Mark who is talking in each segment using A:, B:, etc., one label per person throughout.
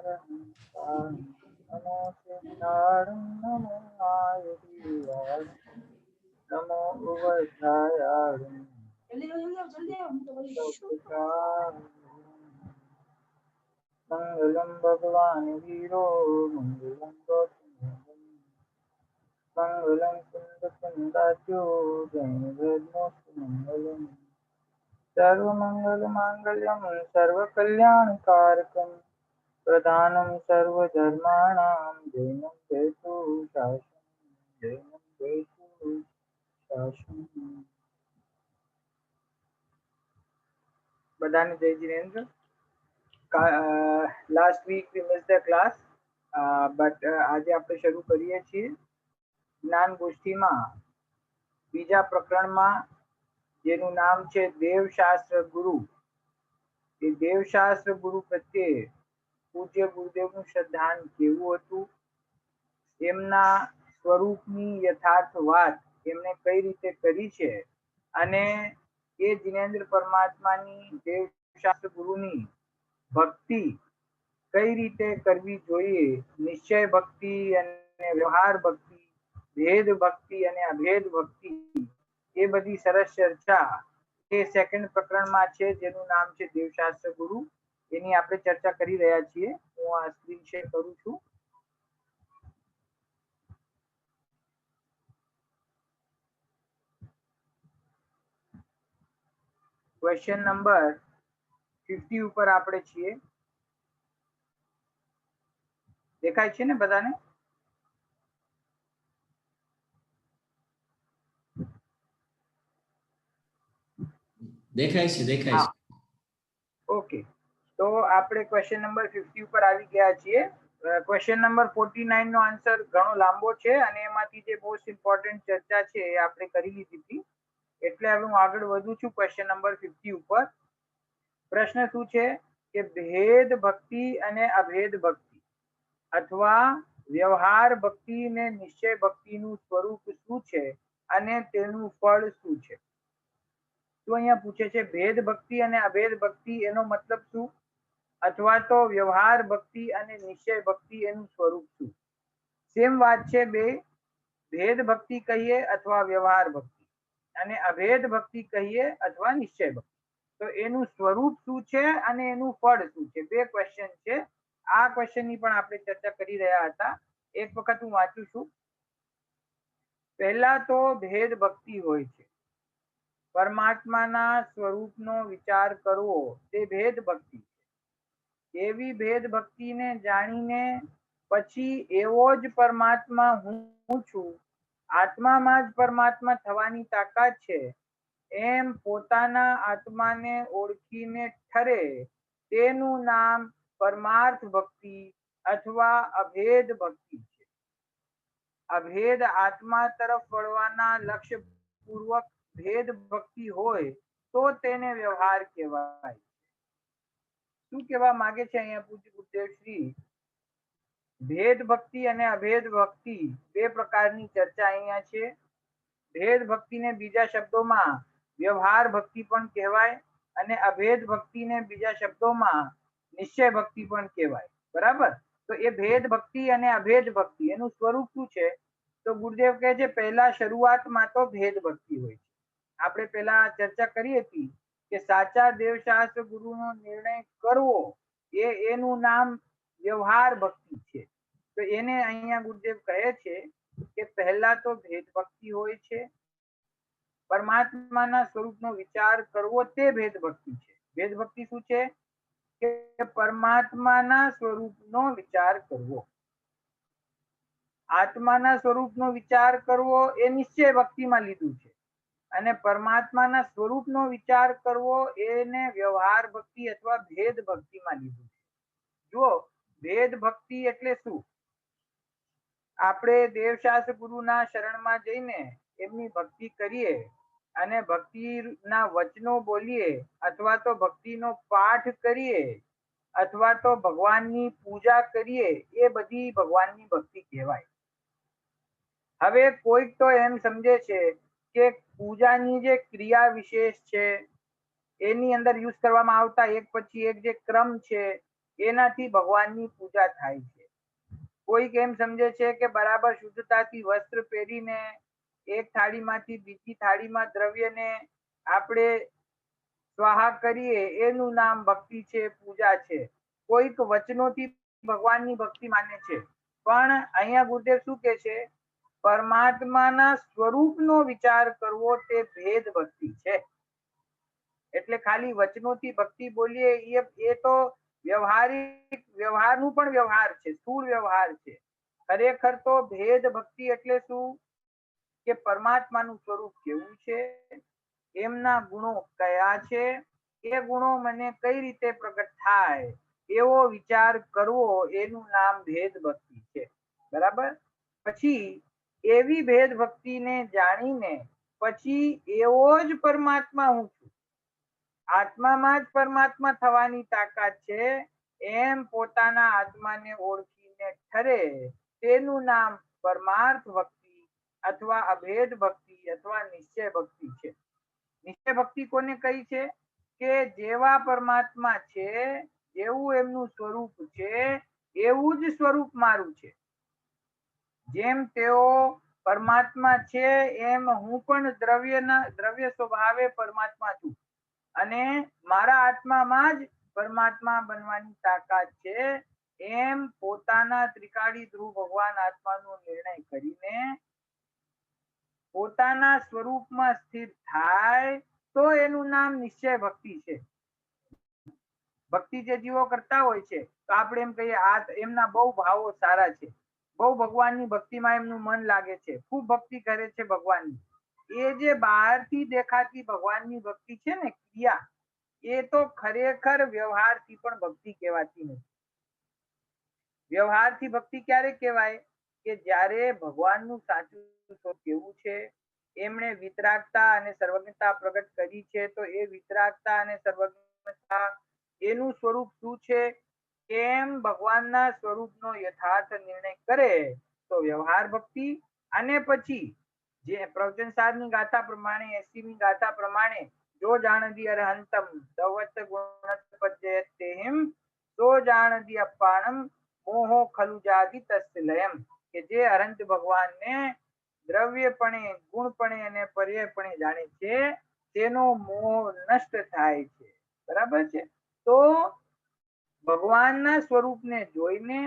A: नमो सिद्धार्थं नमो आयुर्वेदाय नमो उभयधायाय मंगलम भगवान वीरो मंगलम गौतम मंगलम कुंद कुंदाच्यो जय वेदमोक्ष मंगलम सर्वमंगल मांगल्यम सर्वकल्याणकारकम प्रधानम सर्वधर्माणां जैनं जयतु शासनं जैनं जयतु शासनं બધાને જય Jinendra. Last week we miss the class but આજે આપણે શરૂ કરીએ છીએ જ્ઞાન ગોષ્ઠીમાં બીજા પ્રકરણમાં જેનું નામ છે દેવશાસ્ત્ર ગુરુ. એ દેવશાસ્ત્ર ગુરુ પ્રત્યે પૂજ્ય ગુરુદેવનું શ્રદ્ધાન કેવું હતું, એમના સ્વરૂપની યથાર્થ વાત એમણે કઈ રીતે કરી છે અને એ જીનેન્દ્ર પરમાત્માની દેવશાસ્ત્ર ગુરુની ભક્તિ કઈ રીતે કરવી જોઈએ, નિશ્ચય ભક્તિ અને વ્યવહાર ભક્તિ, ભેદ ભક્તિ અને અભેદ ભક્તિ, એ બધી સરસ ચર્ચા એ સેકન્ડ પ્રકરણમાં છે જેનું નામ છે દેવશાસ્ત્ર ગુરુ. એની આપણે ચર્ચા કરી રહ્યા છીએ. હું આ સ્ક્રીન શેર કરું છું. ક્વેશ્ચન નંબર 50 ઉપર આપણે છીએ. દેખાય છે ને બધાને?
B: દેખાય છે, દેખાય છે.
A: ઓકે, તો આપણે ક્વેશ્ચન નંબર 50 ઉપર આવી ગયા છીએ. ક્વેશ્ચન નંબર 49 નો આન્સર ઘણો લાંબો છે અને એમાંથી જે મોસ્ટ ઇમ્પોર્ટન્ટ ચર્ચા છે એ આપણે કરી લીધી હતી. એટલે હવે હું આગળ વધું છું ક્વેશ્ચન નંબર 50 ઉપર. પ્રશ્ન શું છે કે ભેદ ભક્તિ અને અભેદ ભક્તિ અથવા વ્યવહાર ભક્તિ ને નિશ્ચય ભક્તિનું સ્વરૂપ શું છે અને તેનું ફળ શું છે? તો અહીંયા પૂછે છે ભેદ ભક્તિ અને અભેદ ભક્તિ એનો મતલબ શું, અથવા તો વ્યવહાર ભક્તિ અને નિશ્ચય ભક્તિ એનું સ્વરૂપ શું? સેમ વાત છે બે. ભેદ ભક્તિ કહીએ અથવા વ્યવહાર ભક્તિ, અને અભેદ ભક્તિ કહીએ અથવા નિશ્ચય ભક્તિ, તો એનું સ્વરૂપ શું છે અને એનું ફળ શું છે? બે ક્વેશ્ચન છે. આ ક્વેશ્ચન ની પણ આપણે ચર્ચા કરી રહ્યા હતા. એક વખત હું વાંચું છું. પહેલા તો ભેદ ભક્તિ હોય છે. પરમાત્માના સ્વરૂપનો વિચાર કરવો તે ભેદ ભક્તિ છે. એવી ભેદ ભક્તિને જાણીને પછી એવો જ પરમાત્મા હું છું, આત્મામાં જ પરમાત્મા થવાની તાકાત છે, એમ પોતાના આત્માને ઓળખીને ઠરે તેનું નામ પરમાર્થ ભક્તિ અથવા અભેદ ભક્તિ છે. અભેદ આત્મા તરફ વળવાના લક્ષ્ય પૂર્વક ભેદ ભક્તિ હોય તો તેને વ્યવહાર કહેવાય. શું કહેવા માંગે છે અહીંયા પૂજ્ય ગુરુદેવ શ્રી? ભેદ ભક્તિ અને અભેદ ભક્તિ બે પ્રકારની ચર્ચા અહીંયા છે. ભેદ ભક્તિને બીજા શબ્દોમાં વ્યવહાર ભક્તિ પણ કહેવાય અને અભેદ ભક્તિને બીજા શબ્દોમાં નિશ્ચય ભક્તિ પણ કહેવાય. બરાબર? તો એ ભેદ ભક્તિ અને અભેદ ભક્તિ એનું સ્વરૂપ શું છે? તો ગુરુદેવ કહે છે પહેલા શરૂઆતમાં તો ભેદ ભક્તિ હોય છે. આપણે પહેલા ચર્ચા કરી હતી કે સાચા દેવશાસ્ત્ર ગુરુનો નિર્ણય કરવો એનું નામ વ્યવહાર ભક્તિ છે. તો એને અહીંયા ગુરુદેવ કહે છે કે પહેલા તો ભેદ ભક્તિ હોય છે. પરમાત્માના સ્વરૂપનો વિચાર કરવો તે ભેદ ભક્તિ છે. ભેદ ભક્તિ શું છે? કે પરમાત્માના સ્વરૂપનો વિચાર કરવો. આત્માના સ્વરૂપનો વિચાર કરવો એ નિશ્ચય ભક્તિમાં લીધું છે, અને પરમાત્માના સ્વરૂપનો વિચાર કરવો એને વ્યવહાર ભક્તિ અથવા ભેદ ભક્તિમાં લીધું છે. જુઓ, ભેદ ભક્તિ એટલે શું? આપણે દેવશાસ્ત્ર ગુરુના શરણમાં જઈને એમની ભક્તિ કરીએ અને ભક્તિના વચનો બોલીએ અથવા તો ભક્તિનો પાઠ કરીએ અથવા તો ભગવાનની પૂજા કરીએ, એ બધી ભગવાનની ભક્તિ કહેવાય. હવે કોઈક તો એમ સમજે છે કે પૂજાની જે ક્રિયા વિશેષ છે એની અંદર યુઝ કરવામાં આવતા એક પછી એક જે ક્રમ છે એનાથી ભગવાનની પૂજા થાય છે. કોઈક એમ સમજે છે કે બરાબર શુદ્ધતાથી વસ્ત્ર પહેરીને એક થાળીમાંથી બીજી થાળીમાં દ્રવ્યને આપણે સ્વાહા કરીએ એનું નામ ભક્તિ છે, પૂજા છે. કોઈક વચનોથી ભગવાનની ભક્તિ માને છે. પણ અહીંયા ગુરુદેવ શું કે છે, પરમાત્માના સ્વરૂપનો વિચાર કરવો તે ભેદ ભક્તિ છે. એટલે ખાલી વચનોથી ભક્તિ બોલીએ એ તો વ્યવહારનું પણ વ્યવહાર છે, સ્થૂળ વ્યવહાર છે. ખરેખર તો ભેદ ભક્તિ એટલે શું કે પરમાત્માનું સ્વરૂપ કેવું છે, એમના ગુણો કયા છે, એ ગુણો મને કઈ રીતે પ્રગટ થાય એવો વિચાર કરવો, એનું નામ ભેદ ભક્તિ છે. બરાબર. પછી એવી ભેદ ભક્તિને જાણીને પછી એવો જ પરમાત્મા હું છું, આત્મામાં જ પરમાત્મા થવાની તાકાત છે, એમ પોતાના આત્માને ઓળખીને ઠરે તેનું નામ પરમાર્થ ભક્તિ અથવા અભેદ ભક્તિ અથવા નિશ્ચય ભક્તિ છે. નિશ્ચય ભક્તિ કોને કહી છે કે જેવા પરમાત્મા છે, જેવું એમનું સ્વરૂપ છે એવું જ સ્વરૂપ મારું છે. જેમ તેઓ પરમાત્મા છે એમ હું પણ દ્રવ્ય સ્વભાવે પરમાત્મા છું, અને મારા આત્મામાં જ પરમાત્મા બનવાની તાકાત છે. એમ પોતાના ત્રિકાળી ધ્રુવ ભગવાન આત્માનો નિર્ણય કરીને પોતાના સ્વરૂપમાં સ્થિર થાય તો એનું નામ નિશ્ચય ભક્તિ છે. ભક્તિ જે જીવો કરતા હોય છે તો આપણે એમ કહીએ આ એમના બહુ ભાવો સારા છે, બહુ ભગવાનની ભક્તિમાં એમનું મન લાગે છે, ખૂબ ભક્તિ કરે છે ભગવાનની. એ જે બહારથી દેખાતી ભગવાનની ભક્તિ છે ને, ક્રિયા, એ તો ખરેખર વ્યવહારથી પણ ભક્તિ કહેવાતી નથી. વ્યવહારથી ભક્તિ ક્યારે કહેવાય કે જ્યારે ભગવાનનું સાચું સ્વરૂપ કેવું છે, એમણે વિતરાગતા અને સર્વજ્ઞતા પ્રગટ કરી છે, તો એ વિતરાગતા અને સર્વજ્ઞતા એનું સ્વરૂપ શું છે, એમ ભગવાનના સ્વરૂપનો યથાર્થ નિર્ણય કરે તો વ્યવહાર ભક્તિ. અને પછી જે પ્રવચન સારની ગાથા પ્રમાણે 80મી ગાથા પ્રમાણે જો જાણદી અરહંતમ દવત ગુણપદ્યતેહિમ તો જાણદી અપાણમ મોહો ખલુ જાગી તસ્લયમ, કે જે અનંત ભગવાનને દ્રવ્યપણે, ગુણપણે અને પર્યાયપણે જાણે છે તેનો મોહ નષ્ટ થાય છે. બરાબર છે. તો ભગવાનના સ્વરૂપને જોઈને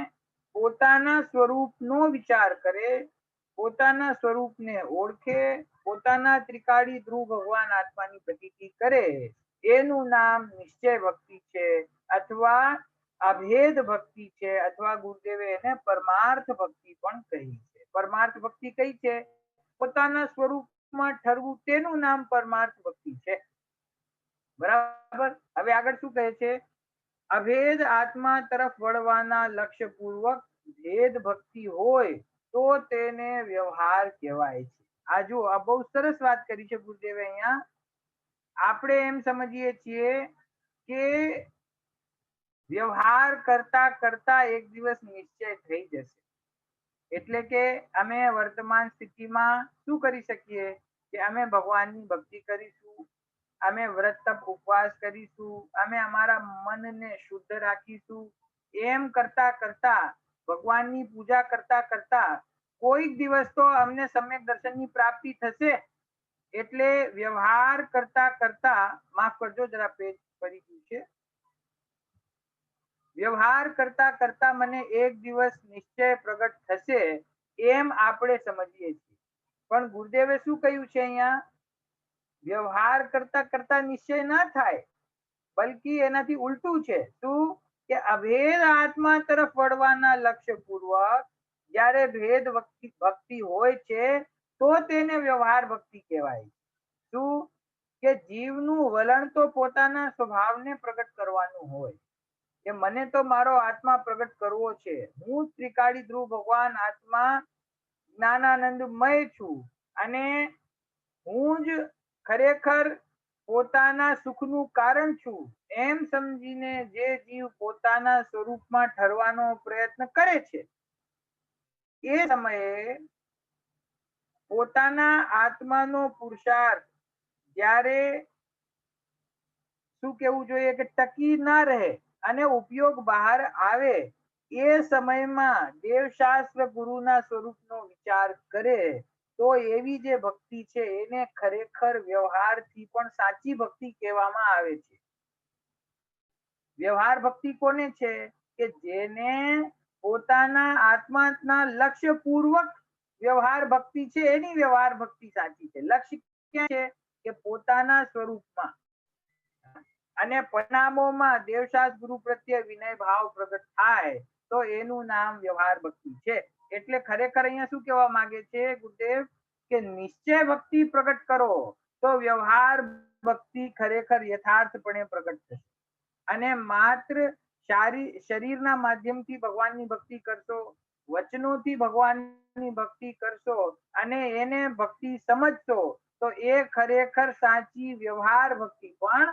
A: પોતાના સ્વરૂપનો વિચાર કરે, પોતાના સ્વરૂપને ઓળખે, પોતાના ત્રિકાળી ધ્રુવ ભગવાન આત્માની પ્રતીતિ કરે, એનું નામ નિશ્ચય ભક્તિ છે, અથવા અભેદ ભક્તિ છે, અથવા ગુરુદેવે એને પરમાર્થ ભક્તિ પણ કહી છે. પરમાર્થ ભક્તિ કઈ છે? પોતાના સ્વરૂપમાં ઠરવું, તેનું નામ પરમાર્થ ભક્તિ છે. બરાબર. હવે આગળ શું કહે છે? અભેદ આત્મા તરફ વળવાના લક્ષ્ય પૂર્વક ભેદ ભક્તિ હોય તો તેને વ્યવહાર કહેવાય છે. આ જો આ બહુ સરસ વાત કરી છે ગુરુદેવે અહીંયા. આપણે એમ સમજીએ છીએ કે વ્યવહાર કરતા કરતા એક દિવસ નિશ્ચય થઈ જશે, એટલે કે અમે વર્તમાન સ્થિતિમાં શું કરી શકીએ કે અમે ભગવાનની ભક્તિ કરીશું, અમે વ્રત તપ ઉપવાસ કરીશું, અમે અમારા મનને શુદ્ધ રાખીશું. એમ કરતા કરતા, ભગવાનની પૂજા કરતા કરતા કોઈક દિવસ તો અમને સમ્યક દર્શનની પ્રાપ્તિ થશે. એટલે વ્યવહાર કરતા કરતા, માફ કરજો જરા પેજ ફરી ગયું છે, વ્યવહાર કરતા કરતા મને એક દિવસ નિશ્ચય પ્રગટ થશે એમ આપણે સમજીએ છીએ. પણ ગુરુદેવે શું કહ્યું છે અહીંયા? વ્યવહાર કરતા કરતા નિશ્ચય ના થાય, બલ્કિ એનાથી ઉલટું છે. શું? કે અભેદ આત્મા તરફ વળવાના લક્ષ્ય પૂર્વક જ્યારે ભેદ ભક્તિ હોય છે તો તેને વ્યવહાર ભક્તિ કહેવાય. શું? કે જીવનું વલણ તો પોતાના સ્વભાવને પ્રગટ કરવાનું હોય કે મને તો મારો આત્મા પ્રગટ કરવો છે, હું ત્રિકાળી ધ્રુવ ભગવાન આત્મા જ્ઞાનાનંદમય છું, અને હું જ ખરેખર પોતાના સુખનું કારણ છું, એમ સમજીને જે જીવ પોતાના સ્વરૂપમાં ઠરવાનો પ્રયત્ન કરે છે, એ સમયે પોતાના આત્માનો પુરુષાર્થ જ્યારે શું કેવું જોઈએ કે ટકી ના રહે, અને ઉપયોગ બહાર આવે એ સમયમાં દેવશાસ્ત્ર ગુરુના સ્વરૂપનો વિચાર કરે તો એવી જે ભક્તિ છે એને ખરેખર વ્યવહારથી પણ સાચી ભક્તિ કહેવામાં આવે છે. વ્યવહાર ભક્તિ કોને છે કે જેને પોતાના આત્માના લક્ષ્ય પૂર્વક વ્યવહાર ભક્તિ છે, એની વ્યવહાર ભક્તિ સાચી છે. લક્ષ્ય ક્યાં છે કે પોતાના સ્વરૂપમાં અને પરિણામોમાં દેવશાસ્ત્ર ગુરુ પ્રત્યે વિનય ભાવ પ્રગટ થાય તો એનું નામ વ્યવહાર ભક્તિ છે. એટલે ખરેખર અહીંયા શું કહેવા માંગે છે ગુરુદેવ કે નિશ્ચય ભક્તિ પ્રગટ કરો તો વ્યવહાર ભક્તિ ખરેખર યથાર્થપણે પ્રગટ થશે. અને માત્ર શરીરના માધ્યમથી ભગવાનની ભક્તિ કરશો, વચનોથી ભગવાનની ભક્તિ કરશો અને એને ભક્તિ સમજશો તો એ ખરેખર સાચી વ્યવહાર ભક્તિ પણ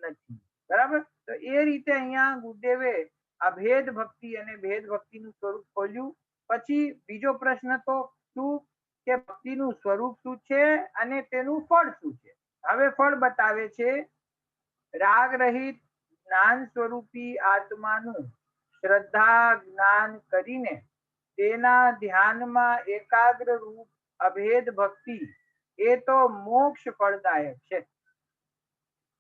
A: નથી. બરાબર? તો એ રીતે અહીંયા ગુરુદેવે અભેદ ભક્તિ અને ભેદ ભક્તિનું સ્વરૂપ ખોલ્યું. પછી બીજો પ્રશ્ન તો શું કે ભક્તિનું સ્વરૂપ શું છે અને તેનું ફળ શું છે. હવે ફળ બતાવે છે. રાગ રહિત જ્ઞાન સ્વરૂપી આત્માનું શ્રદ્ધા જ્ઞાન કરીને તેના ધ્યાનમાં એકાગ્ર રૂપ અભેદ ભક્તિ એ તો મોક્ષ ફળદાયક છે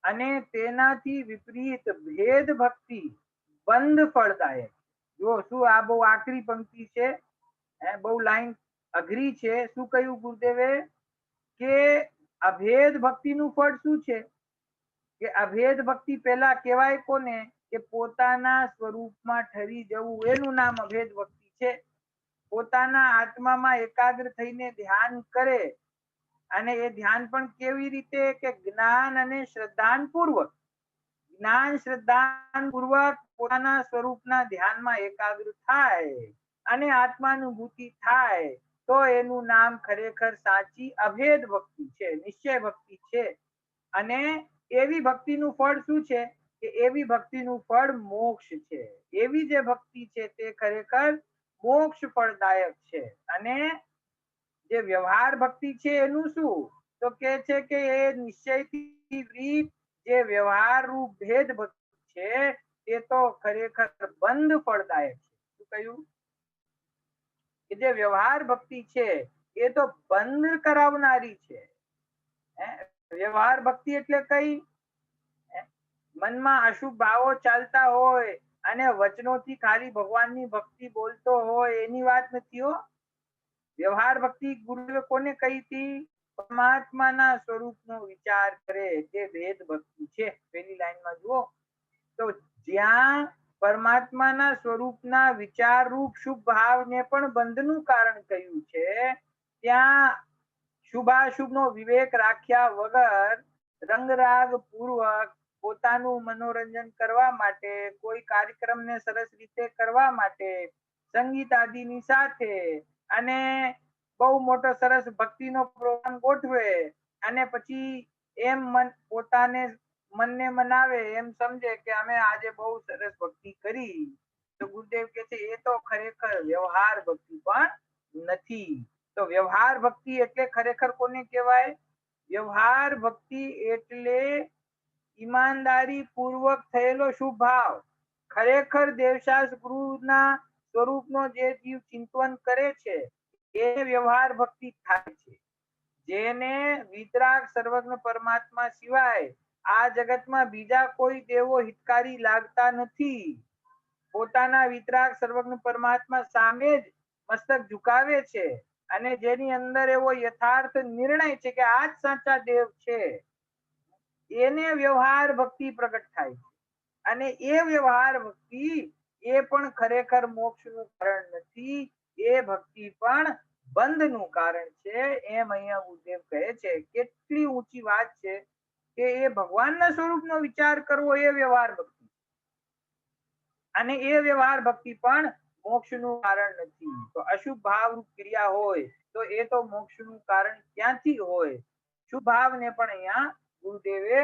A: અને તેનાથી વિપરીત ભેદ ભક્તિ બંધ ફળદાયક. જો શું આ બહુ આકરી પંક્તિ છે, બહુ લાઈન અઘરી છે. શું કહ્યું ગુરુદેવે કે અભેદ ભક્તિનું ફળ શું છે કે અભેદ ભક્તિ પહેલા કહેવાય કોને કે પોતાના સ્વરૂપમાં ઠરી જવું, એનું નામ અભેદ ભક્તિ છે. પોતાના આત્મામાં એકાગ્ર થઈને ધ્યાન કરે અને એ ધ્યાન પણ કેવી રીતે કે જ્ઞાન અને શ્રદ્ધાન પૂર્વક પોતાના સ્વરૂપના ધ્યાનમાં એકાગ્ર થાય અને આત્માનુભૂતિ થાય તો એનું નામ ખરેખર સાચી અભેદ ભક્તિ છે, નિશ્ચય ભક્તિ છે. અને એવી ભક્તિનું ફળ શું છે કે એવી ભક્તિનું ફળ મોક્ષ છે. એવી જે ભક્તિ છે તે ખરેખર મોક્ષ ફળદાયક છે. અને જે વ્યવહાર ભક્તિ છે એનું શું તો કે છે કે એ નિશ્ચયથી વિપરીત જે વ્યવહાર રૂપ ભેદ ભક્તિ છે એ તો ખરેખર બંધ ફળદાયક છે. શું કહ્યું કે જે વ્યવહાર ભક્તિ છે એ તો બંધ કરાવનારી છે. વ્યવહાર ભક્તિ એટલે કઈ મનમાં અશુભ ભાવો ચાલતા હોય અને વચનોથી ખાલી ભગવાનની ભક્તિ બોલતો હોય એની વાત નથી હો. વ્યવહાર ભક્તિ ગુરુએ કોને કહી હતી? પરમાત્માના સ્વરૂપનો વિચાર કરે તે ભેદ ભક્તિ છે. પહેલી લાઈનમાં જુઓ તો જ્યાં પરમાત્માના સ્વરૂપના વિચાર રૂપ શુભ ભાવને પણ બંધનું કારણ કહ્યું છે ત્યાં શુભાશુભનો વિવેક રાખ્યા વગર રંગરાગ પૂર્વક પોતાનું મનોરંજન કરવા માટે, કોઈ કાર્યક્રમને સરસ રીતે કરવા માટે સંગીત આદિની સાથે અને બહુ મોટો સરસ ભક્તિનો પ્રોગ્રામ ગોઠવે અને પછી એમ પોતાને મનને મનાવે એમ સમજે કે અમે આજે બહુ સરસ ભક્તિ કરી તો ગુરુદેવ કહે છે એ તો ખરેખર વ્યવહાર ભક્તિ પણ નથી. તો વ્યવહાર ભક્તિ એટલે ખરેખર કોને કહેવાય? વ્યવહાર ભક્તિ એટલે ઈમાનદારી પૂર્વક થયેલો શુભ ભાવ. ખરેખર દેવશાસ્ત્ર ગુરુના સ્વરૂપનો જે જીવ ચિંતન કરે છે એ વ્યવહાર ભક્તિ થાય છે. જેને વિતરાગ સર્વજ્ઞ પરમાત્મા સિવાય આ જગતમાં બીજા કોઈ દેવો હિતકારી લાગતા નથી. પોતાના વિતરાગ સર્વજ્ઞ પરમાત્મા સામે જ મસ્તક ઝુકાવે છે અને જેની અંદર એવો યથાર્થ નિર્ણય છે કે આ જ સાચા દેવ છે, એને વ્યવહાર ભક્તિ પ્રગટ થાય છે. અને એ વ્યવહાર ભક્તિ એ પણ ખરેખર મોક્ષનું કારણ નથી, એ ભક્તિ પણ બંધનું કારણ છે. એમ અહીંયા ગુરુદેવ કહે છે. કેટલી ઊંચી વાત છે કે એ ભગવાનના સ્વરૂપનો વિચાર કરવો એ વ્યવહાર ભક્તિ અને એ વ્યવહાર ભક્તિ પણ મોક્ષનું કારણ નથી. તો અશુભ ભાવ ક્રિયા હોય તો એ તો મોક્ષનું કારણ ક્યાંથી હોય? શુભ ભાવને પણ અહીંયા ગુરુદેવે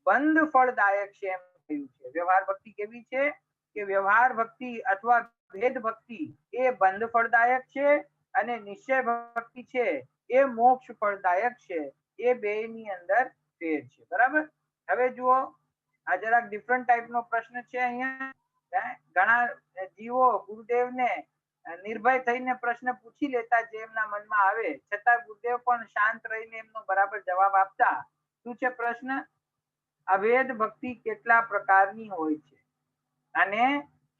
A: બંધ ફળદાયક છે એમ કહ્યું છે. વ્યવહાર ભક્તિ કેવી છે કે વ્યવહાર ભક્તિ અથવા ભેદ ભક્તિ એ બંધ ફળદાયક છે અને નિશ્ચય ભક્તિ છે એ મોક્ષ ફળદાયક છે. એ બે ની અંદર ફેર છે. બરાબર? હવે જુઓ આ જરાક ડિફરન્ટ ટાઈપનો પ્રશ્ન છે અહીંયા. ઘણા જીવો ગુરુદેવને નિર્ભય થઈને પ્રશ્ન પૂછી લેતા જે એમના મનમાં આવે, છતાં ગુરુદેવ પણ શાંત રહીને એમનો બરાબર જવાબ આપતા. શું છે પ્રશ્ન? અભેદ ભક્તિ કેટલા પ્રકારની હોય છે અને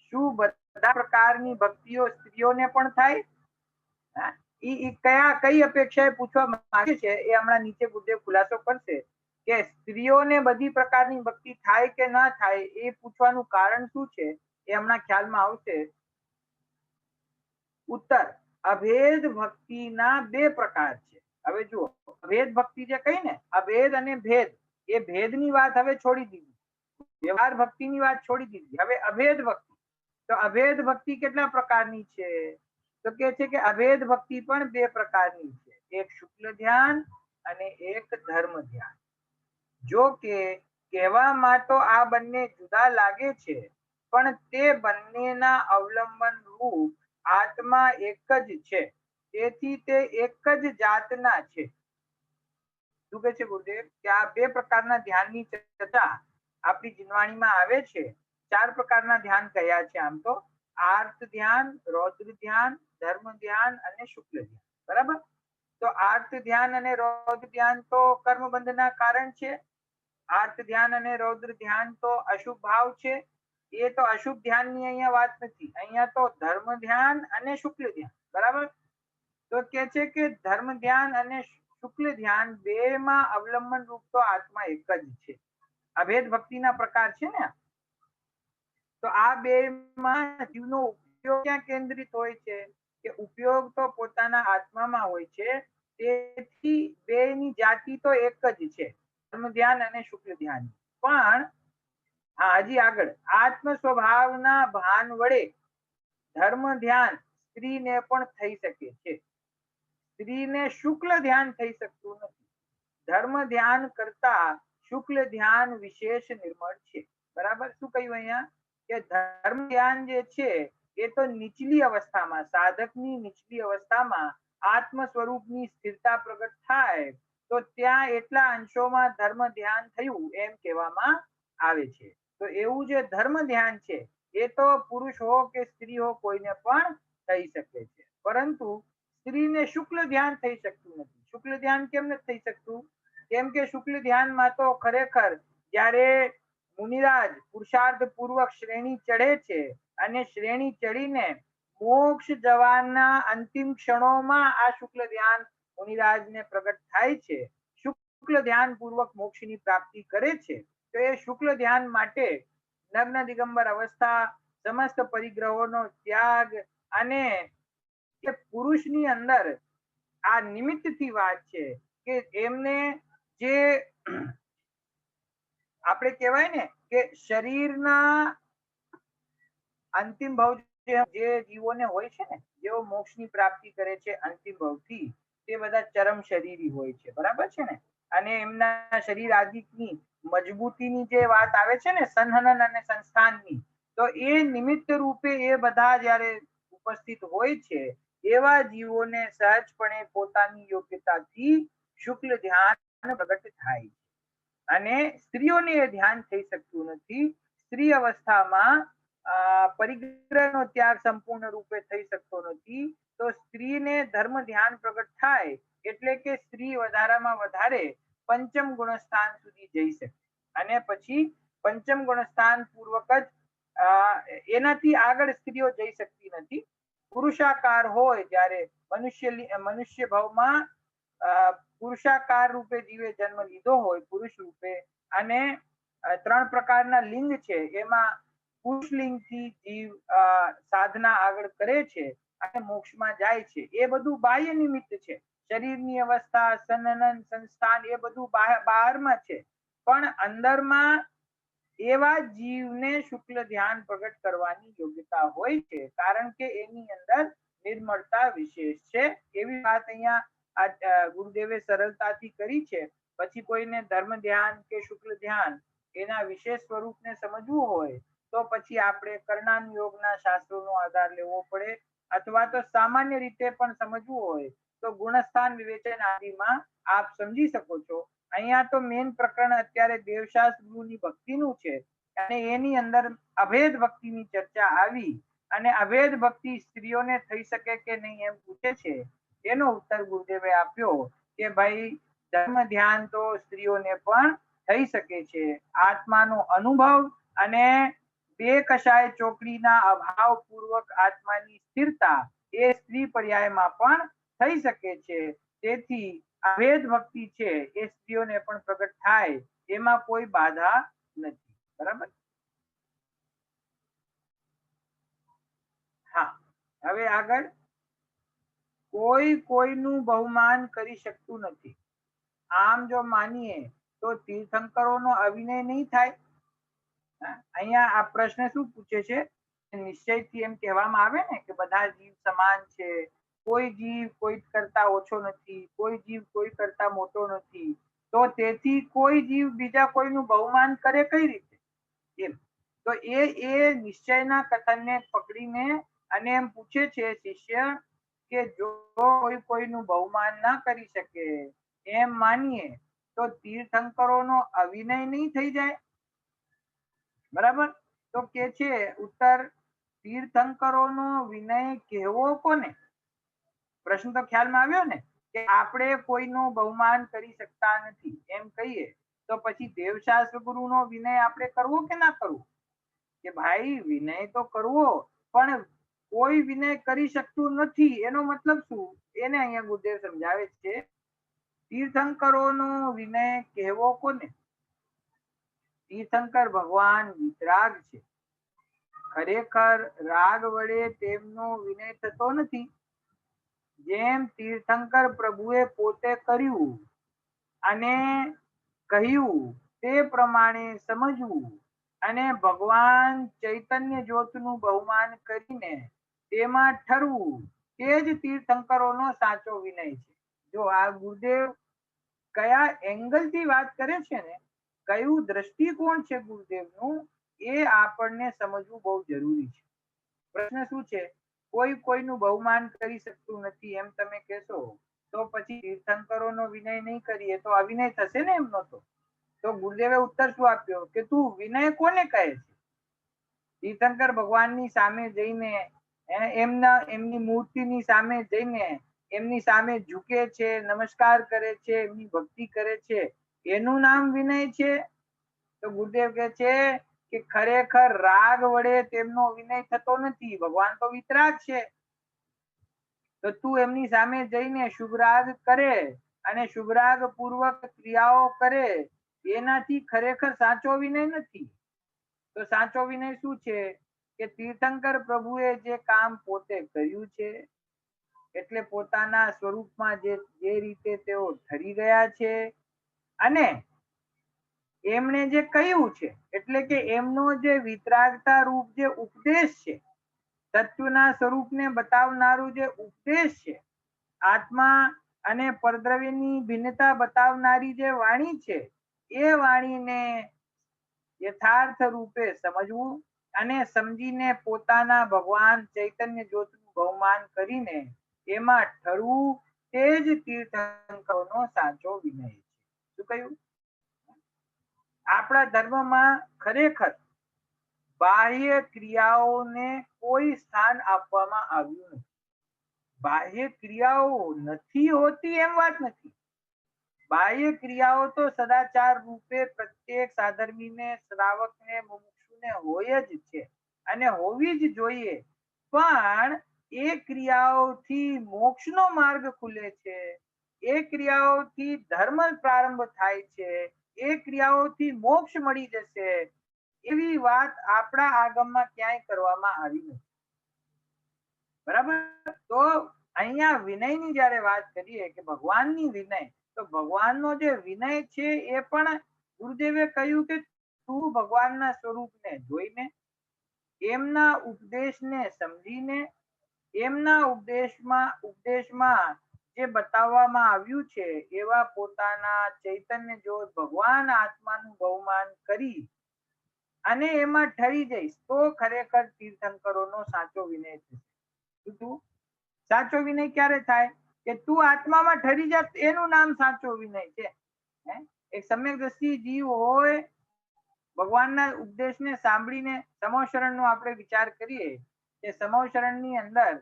A: શું બધા પ્રકારની ભક્તિઓ સ્ત્રીઓને પણ થાય? કઈ અપેક્ષાએ પૂછવા માંગે છે એ હમણાં નીચે ગુરુદેવ ખુલાસો કરશે કે સ્ત્રીઓને બધી પ્રકારની ભક્તિ થાય કે ના થાય એ પૂછવાનું કારણ શું છે એ હમણાં ખ્યાલમાં આવશે. ઉત્તર: અભેદ ભક્તિના બે પ્રકાર છે. હવે જુઓ, અભેદ ભક્તિ જે કહી ને, અભેદ અને ભેદ, એ ભેદની વાત હવે છોડી દીધી, વ્યવહાર ભક્તિની વાત છોડી દીધી. હવે અભેદ ભક્તિ. તો અભેદ ભક્તિ કેટલા પ્રકારની છે? તો કે છે કે અભેદ ભક્તિ પણ બે પ્રકારની છે, એક શુક્લ ધ્યાન અને એક ધર્મ ધ્યાન. જો કે કહેવામાં તો આ બંને જુદા લાગે છે, પણ તે બંનેના અવલંબન રૂપ આત્મા એક જ છે, તેથી તે એક જ જાતના છે. શું કહે છે ગુરુદેવ? કે આ બે પ્રકારના ધ્યાનની ચર્ચા આપણી જીવવાણીમાં આવે છે. 4 પ્રકારના ધ્યાન કહ્યા છે આમ તો: આર્ત ધ્યાન, રૌદ્ર ધ્યાન, ધર્મ ધ્યાન અને શુક્લ ધ્યાન. બરાબર? તો આર્ત ધ્યાન અને રૌદ્ર ધ્યાન તો કર્મબંધના કારણ છે. આર્ત ધ્યાન અને રૌદ્ર ધ્યાન તો અશુભ ભાવ છે. એ તો અશુભ ધ્યાનની અહીંયા વાત નથી, અહીંયા તો ધર્મ ધ્યાન અને શુક્લ ધ્યાન. બરાબર? તો કે છે કે ધર્મ ધ્યાન અને શુક્લ ધ્યાન બેમાં અવલંબન રૂપ તો આત્મા એક જ છે. અભેદ ભક્તિના પ્રકાર છે ને. તો આ બેમાં જીવનો ઉપયોગ ક્યાં કેન્દ્રિત હોય છે? કે ઉપયોગ તો પોતાના આત્મામાં હોય છે, તેથી બેની જાતિ તો એક જ છે, ધર્મ ધ્યાન અને શુક્લ ધ્યાન. પણ હજી આગળ, આત્મ સ્વભાવના ભાન વડે ધર્મ ધ્યાન સ્ત્રીને પણ થઈ શકે છે. સ્ત્રીને શુક્લ ધ્યાન થઈ શકતું નથી. ધર્મ ધ્યાન કરતા શુક્લ ધ્યાન વિશેષ નિર્મળ છે. બરાબર? શું કહ્યું અહીંયા? કે ધર્મ ધ્યાન જે છે એ તો નીચલી અવસ્થામાં, સાધકની નીચલી અવસ્થામાં આત્મ સ્વરૂપની સ્થિરતા પ્રગટ થાય તો ત્યાં એટલા અંશોમાં ધર્મ ધ્યાન થયું એમ કહેવામાં આવે છે. તો એવું જે ધર્મ ધ્યાન છે એ તો પુરુષ હો કે સ્ત્રી હો કોઈને પણ થઈ શકે છે, પરંતુ સ્ત્રીને શુક્લ ધ્યાન થઈ શકતું નથી. શુક્લ ધ્યાન કેમ નથી થઈ શકતું? કેમ કે શુક્લ ધ્યાનમાં તો ખરેખર જ્યારે મુનિરાજ પુરુષાર્થ પૂર્વક શ્રેણી ચડે છે અને શ્રેણી ચડીને મોક્ષ જવાના અંતિમ ક્ષણોમાં આ શુક્લ ધ્યાન મુનિરાજને પ્રગટ થાય છે, શુક્લ ધ્યાન પૂર્વક મોક્ષની પ્રાપ્તિ કરે છે. તો એ શુક્લ ધ્યાન માટે નગ્ન દિગંબર અવસ્થા, સમસ્ત પરિગ્રહોનો ત્યાગ અને એ પુરુષની અંદર આ નિમિત્તથી વાત છે કે એમને જે આપણે કહેવાય ને કે શરીરના અંતિમ ભાવ જે જીવોને હોય છે ને, જેઓ મોક્ષની પ્રાપ્તિ કરે છે અંતિમ ભાવથી, તે બધા ચરમ શરીરી હોય છે. બરાબર છે ને? અને એમના શરીર આદિની મજબૂતીની જે વાત આવે છે ને, સંહનન અને સંસ્થાનની, તો એ નિમિત્ત રૂપે એ બધા જ્યારે ઉપસ્થિત હોય છે, એવા જીવોને સહજપણે પોતાની યોગ્યતાથી શુક્લ ધ્યાન પ્રગટ થાય છે. અને સ્ત્રીઓને એ ધ્યાન થઈ શકતું નથી. સ્ત્રી અવસ્થામાં પરિગ્રહનો ત્યાગ સંપૂર્ણ રૂપે થઈ શકતો નથી. તો સ્ત્રીને ધર્મ ધ્યાન પ્રગટ થાય એટલે કે સ્ત્રી વધારામાં વધારે પંચમ ગુણસ્થાન સુધી જઈ શકે, અને પછી પંચમ ગુણસ્થાન પૂર્વક જ એનાથી આગળ સ્ત્રીઓ જઈ શકતી નથી. પુરુષાકાર હોય જ્યારે મનુષ્ય ભાવમાં પુરુષાકાર રૂપે જીવે જન્મ લીધો હોય પુરુષ રૂપે, અને 3 પ્રકારના લિંગ છે એમાં પુરુષ લિંગથી જીવ સાધના આગળ કરે છે અને મોક્ષમાં જાય છે. એ બધું બાહ્ય નિમિત્ત છે. શરીરની અવસ્થા, સંહનન, સંસ્થાન એ બધું બહારમાં છે, પણ અંદરમાં એવા જીવને શુક્લ ધ્યાન પ્રગટ કરવાની યોગ્યતા હોય છે, કારણ કે એની અંદર નિર્મળતા વિશેષ છે. એવી વાત અહીંયા ગુરુદેવે સરળતાથી કરી છે. પછી કોઈને ધર્મ ધ્યાન કે શુક્લ ધ્યાન એના વિશેષ સ્વરૂપને સમજવું હોય તો પછી આપણે કર્ણાન યોગના શાસ્ત્રોનો આધાર લેવો પડે, અથવા તો સામાન્ય રીતે પણ સમજવું હોય તો ગુણસ્થાન વિવેચન આદિમાં આપ સમજી શકો છો. અહીંયા તો મેઇન પ્રકરણ અત્યારે દેવશાસ્ત્ર ગુરુની ભક્તિનું છે અને એની અંદર અભેદ ભક્તિની ચર્ચા આવી અને અભેદ ભક્તિ સ્ત્રીઓને થઈ શકે કે નહીં એમ પૂછે છે. એનો ઉત્તર ગુરુદેવે આપ્યો કે ભાઈ ધર્મ ધ્યાન તો સ્ત્રીઓને પણ થઈ શકે છે. આત્માનો અનુભવ અને બે કશાય ચોકડીના અભાવ પૂર્વક આત્માની સ્થિરતા એ સ્ત્રી પર્યાયમાં પણ થઈ શકે છે. તેથી અભેદ ભક્તિ છે એ સ્ત્રીઓને પણ પ્રગટ થાય એમાં કોઈ બાધા નથી. બરાબર. હા, હવે આગળ. કોઈ કોઈનું બહુમાન કરી શકતું નથી. આમ જો માનીએ તો તીર્થંકરોનો અવિનય નહીં થાય. અહીંયા આ પ્રશ્ન શું પૂછે છે? નિશ્ચયથી એમ કહેવામાં આવે ને કે બધા જીવ સમાન છે, કોઈ જીવ કોઈ કરતા ઓછો નથી, કોઈ જીવ કોઈ કરતા મોટો નથી, તો તેથી કોઈ જીવ બીજા કોઈનું બહુમાન કરે કઈ રીતે? એમ તો એ નિશ્ચયના કથનને પકડીને અને એમ પૂછે છે શિષ્ય કે જો કોઈ કોઈનું બહુમાન ના કરી શકે એમ માનીએ તો તીર્થંકરોનો અવિનય નહીં થઈ જાય. બરાબર. તો કે છે ઉત્તર, તીર્થંકરોનો વિનય કહેવો કોને? પ્રશ્ન તો ખ્યાલમાં આવ્યો ને કે આપણે કોઈનું બહુમાન કરી શકતા નથી એમ કહીએ તો પછી દેવશાસ્ત્ર ગુરુનો વિનય આપણે કરવો કે ના કરવો? કે ભાઈ વિનય તો કરવો, પણ કોઈ વિનય કરી શકતું નથી એનો મતલબ શું? એને અહીંયા ગુરુદેવ સમજાવે છે. તીર્થંકરોનો વિનય કહેવો કોને? તીર્થંકર ભગવાન વિતરાગ છે. ખરેખર રાગ વડે તેમનો વિનય થતો નથી. જેમ તીર્થંકર પ્રભુએ પોતે કર્યું અને કહ્યું તે પ્રમાણે સમજવું અને ભગવાન ચૈતન્ય જ્યોતનું બહુમાન કરીને તેમાં ઠરવું, તે જ તીર્થંકરોનો સાચો વિનય છે. જો આ ગુરુદેવ કયા એંગલથી વાત કરે છે ને, કયું દ્રષ્ટિકોણ છે ગુરુદેવનું, એ આપણને સમજવું બહુ જરૂરી છે. પ્રશ્ન શું છે? કોઈ કોઈનું બહુમાન કરી શકતું નથી એમ તમે કહેશો તો પછી તીર્થંકરોનો વિનય નહીં કરીએ તો અવિનય થશે ને એમનો. તો ગુરુદેવે ઉત્તર શું આપ્યો કે તું વિનય કોને કહે છે? તીર્થંકર ભગવાનની સામે જઈને એમની મૂર્તિની સામે જઈને એમની સામે ઝૂકે છે, નમસ્કાર કરે છે, એમની ભક્તિ કરે છે, એનું નામ વિનય છે? તો ગુરુદેવ કહે છે કે ખરેખર રાગ વડે તેમનો વિનય થતો નથી. ભગવાન તો વિતરાગ છે. તો તું એમની સામે જઈને શુભરાગ કરે અને શુભરાગ પૂર્વક ક્રિયાઓ કરે, એનાથી ખરેખર સાચો વિનય નથી. તો સાચો વિનય શું છે? કે તીર્થંકર પ્રભુએ જે કામ પોતે કર્યું છે, એટલે પોતાના સ્વરૂપમાં જે રીતે તેઓ ઠરી ગયા છે અને એમણે જે કહ્યું છે, એટલે કે એમનો જે વિતરાગતા રૂપ જે ઉપદેશ છે, તત્વના સ્વરૂપને બતાવનારું જે ઉપદેશ છે, આત્મા અને પરદ્રવ્યની ભિન્નતા બતાવનારી જે વાણી છે, એ વાણીને યથાર્થ રૂપે સમજવું અને સમજીને પોતાના ભગવાન ચૈતન્ય જ્યોતનું બહુમાન કરીને એમાં ઠરવું, તે જ તીર્થંકરોનો સાચો વિનય છે. શું કહ્યું? આપણા ધર્મમાં ખરેખર બાહ્ય ક્રિયાઓને કોઈ સ્થાન આપવામાં આવ્યું નથી. બાહ્ય ક્રિયાઓ નથી હોતી એમ વાત નથી. બાહ્ય ક્રિયાઓ તો સદાચાર રૂપે પ્રત્યેક સાધર્મીને, શ્રાવકને, મુમુક્ષુને હોય જ છે અને હોવી જ જોઈએ. પણ એ ક્રિયાઓથી મોક્ષનો માર્ગ ખુલે છે, એ ક્રિયાઓથી ધર્મ પ્રારંભ થાય છે, એ ક્રિયાઓથી મોક્ષ મળી જશે, એવી વાત આપણા આગમમાં ક્યાંય કરવામાં આવી નથી. બરાબર. તો અહીંયા વિનયની જ્યારે વાત કરીએ કે ભગવાનની વિનય, તો ભગવાનનો જે વિનય છે એ પણ ગુરુદેવે કહ્યું કે તું ભગવાનના સ્વરૂપને જોઈને, એમના ઉપદેશને સમજીને, એમના ઉપદેશમાં જે બતાવવામાં આવ્યું છે એવા પોતાના ચૈતન્ય જ્યોત ભગવાન આત્માનું બહુમાન કરી અને એમાં ઠરી જઈશ તો ખરેખર તીર્થંકરોનો સાચો વિનય થશે. તું સાચો વિનય ક્યારે થાય? કે તું આત્મામાં ઠરી જા, એનું નામ સાચો વિનય છે. એક સમ્યક દ્રષ્ટિ જીવ હોય, ભગવાનના ઉપદેશને સાંભળીને સમોશરણનો આપણે વિચાર કરીએ કે સમોશરણની અંદર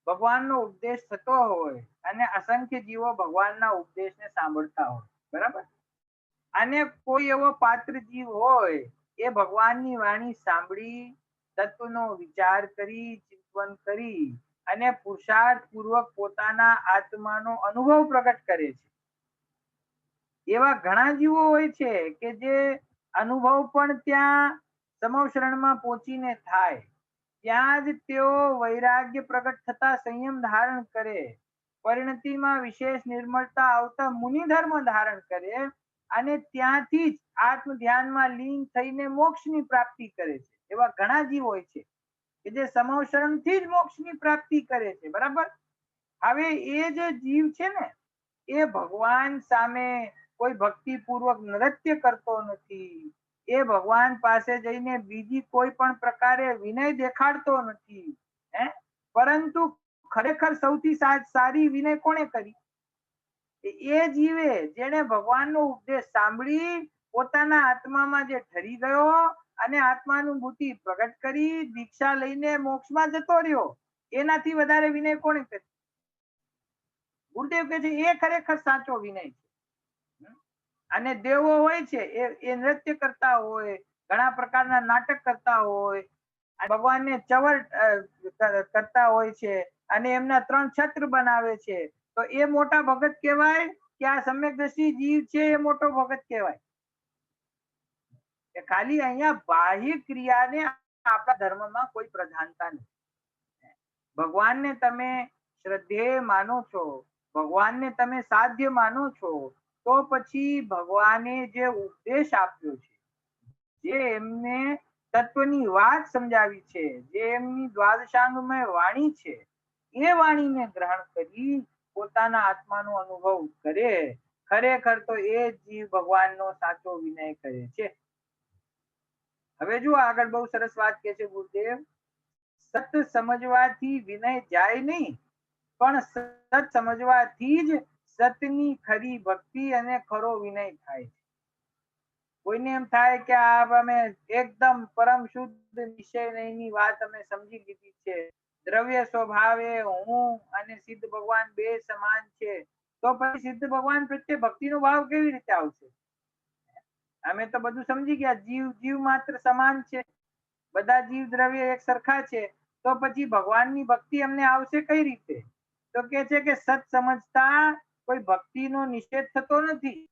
A: ભગવાનનો ઉપદેશ થતો હોય અને અસંખ્ય જીવો ભગવાનના ઉપદેશને સાંભળતા હોય, બરાબર. અને કોઈ એવો પાત્ર જીવ હોય એ ભગવાનની વાણી સાંભળી, તત્વનો વિચાર કરી, ચિંતન કરી અને પુરુષાર્થ પૂર્વક પોતાના આત્માનો અનુભવ પ્રગટ કરે છે. એવા ઘણા જીવો હોય છે કે જે અનુભવ પણ ત્યાં સમોશરણમાં પહોંચીને થાય, ત્યાં જ તેઓ વૈરાગ્ય પ્રગટ થતા સંયમ ધારણ કરે, પરિણતિમાં વિશેષ નિર્મળતા આવતા મુનિ ધર્મ ધારણ કરે અને ત્યાંથી જ આત્મ ધ્યાનમાં લીન થઈને મોક્ષની પ્રાપ્તિ કરે છે. એવા ઘણા જીવ હોય છે કે જે સમોશરણથી જ મોક્ષની પ્રાપ્તિ કરે છે, બરાબર. હવે એ જે જીવ છે ને એ ભગવાન સામે કોઈ ભક્તિપૂર્વક નૃત્ય કરતો નથી, એ ભગવાન પાસે જઈને બીજી કોઈ પણ પ્રકારે વિનય દેખાડતો નથી, પરંતુ ખરેખર સૌથી સારી વિનય કોણે કરી? એ જીવે જેને ભગવાનનો ઉપદેશ સાંભળી પોતાના આત્મામાં જે ઠરી ગયો અને આત્માનુભૂતિ પ્રગટ કરી, દીક્ષા લઈને મોક્ષમાં જતો રહ્યો, એનાથી વધારે વિનય કોણે કરી? ગુરુદેવ કહે છે એ ખરેખર સાચો વિનય છે. અને દેવો હોય છે એ નૃત્ય કરતા હોય, ઘણા પ્રકારના નાટક કરતા હોય, ભગવાનને ચવર કરતા હોય છે અને એમના 3 છત્ર બનાવે છે, તો એ મોટા ભગત કહેવાય કે આ સમ્યક દ્રષ્ટિ જીવ છે એ મોટો ભગત કહેવાય? ખાલી અહીંયા બાહ્ય ક્રિયાને આપણા ધર્મમાં કોઈ પ્રધાનતા નથી. ભગવાનને તમે શ્રદ્ધેય માનો છો, ભગવાનને તમે સાધ્ય માનો છો, તો પછી ભગવાને જે ઉપદેશ આપ્યો છે, જે એમને તત્વની વાત સમજાવી છે, જે એમની દ્વાદશાંગમય વાણી છે, એ વાણીને ગ્રહણ કરી પોતાના આત્માનો અનુભવ કરે, ખરેખર તો એ જીવ ભગવાનનો સાચો વિનય કરે છે. હવે જો આગળ બહુ સરસ વાત કહે છે ગુરુદેવ, સત સમજવાથી વિનય જાય નહીં, પણ સત સમજવાથી જ સતની ખરી ભક્તિ અને ખરો વિનય થાય છે. કોઈને એમ થાય કે આ અમે એકદમ પરમ શુદ્ધ નિશ્ચયની વાત અમે સમજી લીધી છે, દ્રવ્ય સ્વભાવે હું અને સિદ્ધ ભગવાન બે સમાન છે, તો પછી સિદ્ધ ભગવાન પ્રત્યે ભક્તિનો ભાવ કેવી રીતે આવશે? અમે તો બધું સમજી ગયા, જીવ માત્ર સમાન છે, બધા જીવ દ્રવ્ય એક સરખા છે, તો પછી ભગવાનની ભક્તિ અમને આવશે કઈ રીતે? તો કે છે કે સત સમજતા કોઈ ભક્તિનો નિષેધ થતો નથી,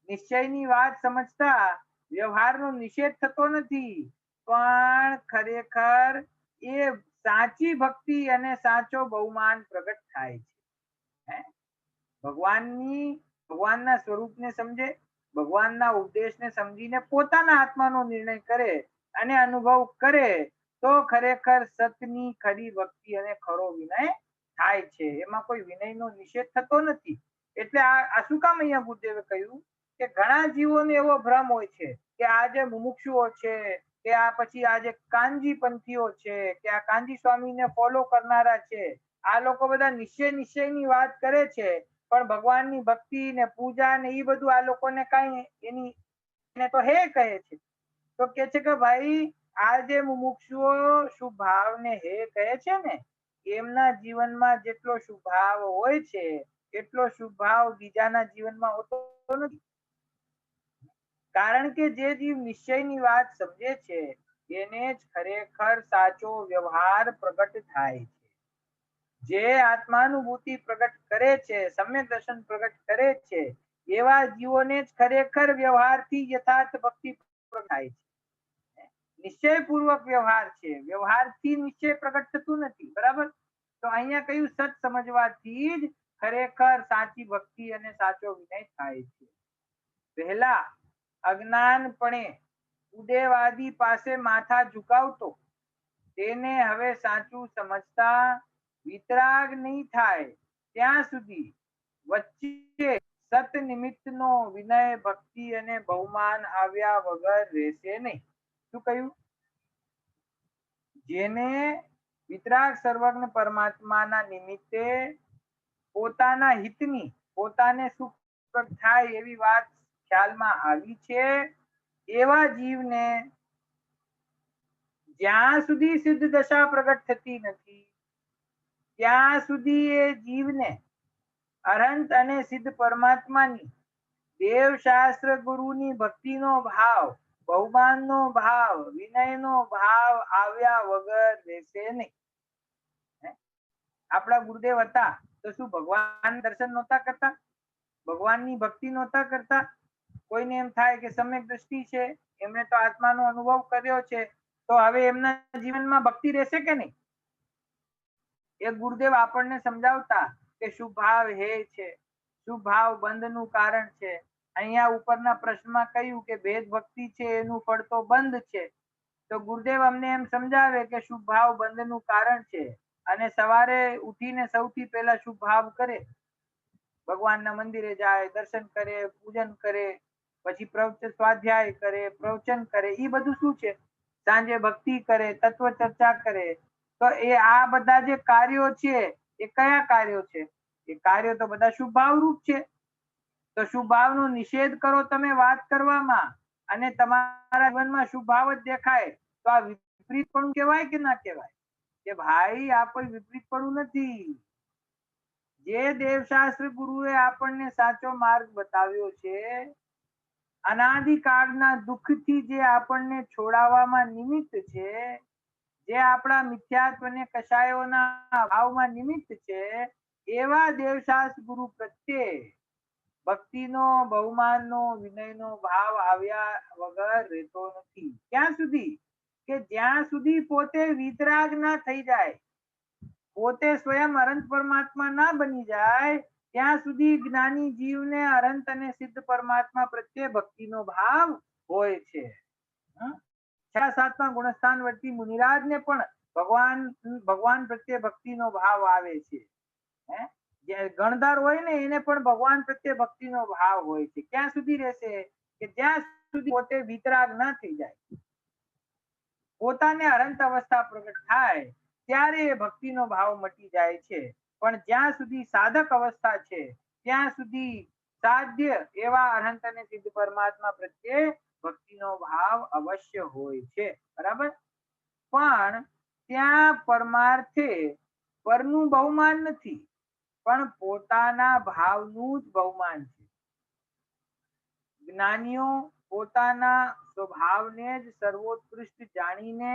A: નિશ્ચયની વાત સમજતા વ્યવહારનો નિષેધ થતો નથી, પણ ખરેખર એ સાચી ભક્તિ અને સાચો બહુમાન પ્રગટ થાય છે. ભગવાનના સ્વરૂપને સમજે, ભગવાનના ઉપદેશને સમજીને પોતાના આત્માનો નિર્ણય કરે અને અનુભવ કરે, તો ખરેખર સતની ખરી ભક્તિ અને ખરો વિનય થાય છે. એમાં કોઈ વિનયનો નિષેધ થતો નથી. એટલે આ શું કામ અહીંયા ગુરુદેવે કહ્યું કે ઘણા જીવોને એવો ભ્રમ હોય છે કે આ જે મુમુક્ષુઓ છે, કે આ પછી આ જે કાનજી પંથીઓ છે, કે આ કાનજી સ્વામીને ફોલો કરનારા છે, આ લોકો બધા નિશ્ચયની વાત કરે છે, પણ ભગવાનની ભક્તિ ને પૂજા ને એ બધું આ લોકોને કઈ એની તો હે કહે છે. તો કે છે કે ભાઈ આ જે મુમુક્ષુઓ શુભ ભાવને હે કહે છે ને, એમના જીવનમાં જેટલો શુભ ભાવ હોય છે એટલો શુભ ભાવ બીજાના જીવનમાં હોતો નથી. કારણ કે જે જીવ નિશ્ચયની વાત સમજે છે એને જ ખરેખર સાચો વ્યવહાર પ્રગટ થાય છે. જે આત્માનુભૂતિ પ્રગટ કરે છે, સમ્યક દર્શન પ્રગટ કરે છે, એવા જીવોને જ ખરેખર વ્યવહારથી યથાર્થ ભક્તિ થાય છે. નિશ્ચયપૂર્વક વ્યવહાર છે, વ્યવહારથી નિશ્ચય પ્રગટ થતું નથી, બરાબર. તો અહીંયા કયું સત સમજવાથી જ ખરેખર સાચી ભક્તિ અને સાચો વિનય થાય છે. પહેલા અજ્ઞાનપણે ઉદેવાદી પાસે માથા ઝુકાવતો, તેને હવે સાચું સમજતા વિતરાગ નહીં થાય ત્યાં સુધી વચ્ચે સત નિમિત્તનો વિનય, ભક્તિ અને બહુમાન આવ્યા વગર રહેશે નહીં. શું કહ્યું? જેને વિતરાગ સર્વજ્ઞ પરમાત્માના નિમિત્તે પોતાના હિતની, પોતાને સુખ પ્રગટ થાય એવી વાત ખ્યાલમાં આવી છે એવા જીવને જ્યાં સુધી સિદ્ધ દશા પ્રગટ થતી નથી ત્યાં સુધી એ જીવને અનંત અને સિદ્ધ પરમાત્માની દેવ શાસ્ત્ર ગુરુની ભક્તિનો ભાવ, બહુમાનનો ભાવ, વિનયનો ભાવ આવ્યા વગર રહેશે નહીં. આપણા ગુરુદેવ હતા તો શું ભગવાન દર્શન નહોતા કરતા? ભગવાનની ભક્તિ નહોતા કરતા? કોઈને એમ થાય કે સમ્યક દ્રષ્ટિ છે, એમણે તો આત્માનો અનુભવ કર્યો છે, તો હવે એમના જીવનમાં ભક્તિ રહેશે કે નહીં? એ ગુરુદેવ આપણને સમજાવતા કે શુભ ભાવ હે છે, શુભ ભાવ બંધનું કારણ છે. અહીંયા ઉપરના પ્રશ્નમાં કહ્યું કે ભેદ ભક્તિ છે એનું ફળ તો બંધ છે. તો ગુરુદેવ અમને એમ સમજાવે કે શુભ ભાવ બંધનું કારણ છે અને સવારે ઉઠીને સૌથી પહેલા શુભ ભાવ કરે, ભગવાનના મંદિરે જાય, દર્શન કરે, પૂજન કરે, પછી પ્રવચન સ્વાધ્યાય કરે, પ્રવચન કરે, એ બધું શું છે? સાંજે ભક્તિ કરે, તત્વ ચર્ચા કરે. તો એ આ બધા જે કાર્યો છે એ કયા કાર્યો છે? એ કાર્યો તો બધા શુભ ભાવ રૂપ છે. તો શુભ ભાવનો નિષેધ કરો તમે વાત કરવામાં અને તમારા જીવનમાં શુભ ભાવ જ દેખાય તો આ વિપરીતપણું કહેવાય કે ના કહેવાય? કે ભાઈ આ કોઈ વિપરીતપણું નથી. જે દેવશાસ્ત્ર ગુરુએ આપણને સાચો માર્ગ બતાવ્યો છે, અનાદિકાળના દુઃખથી જે આપણને છોડાવવામાં નિમિત્ત છે, જે આપણા મિથ્યાત્વને કશાયોના ભાવમાં નિમિત્ત છે, એવા દેવશાસ્ત્ર ગુરુ પ્રત્યે ભક્તિનો, બહુમાનનો, વિનયનો ભાવ આવ્યા વગર રહેતો નથી. ક્યાં સુધી? કે જ્યાં સુધી પોતે વિતરાગ ના થઈ જાય, પોતે સ્વયં અનંત પરમાત્મા ના બની જાય, ત્યાં સુધી જ્ઞાની જીવને અનંત અને સિદ્ધ પરમાત્મા પ્રત્યે ભક્તિનો ભાવ હોય છે. 6-7મા ગુણસ્થાન વર્તી મુનિરાજને પણ ભગવાન પ્રત્યે ભક્તિનો ભાવ આવે છે. ગણદાર હોય ને એને પણ ભગવાન પ્રત્યે ભક્તિનો ભાવ હોય છે. ક્યાં સુધી રહેશે? કે જ્યાં સુધી પોતે વિતરાગ ન થઈ જાય, પોતાને અનંત અવસ્થા પ્રગટ થાય ત્યારે એ ભક્તિનો ભાવ મટી જાય છે. પણ જ્યાં સુધી સાધક અવસ્થા છે ત્યાં સુધી સાધ્ય એવા અનંત અને સિદ્ધ પરમાત્મા પ્રત્યે ભક્તિનો ભાવ અવશ્ય હોય છે. બરાબર? પણ ત્યાં પરમાર્થે પરનું બહુમાન નથી, પણ પોતાના ભાવનું જ બહુમાન છે. જ્ઞાનીઓ પોતાના સ્વભાવને જ સર્વોત્કૃષ્ટ જાણીને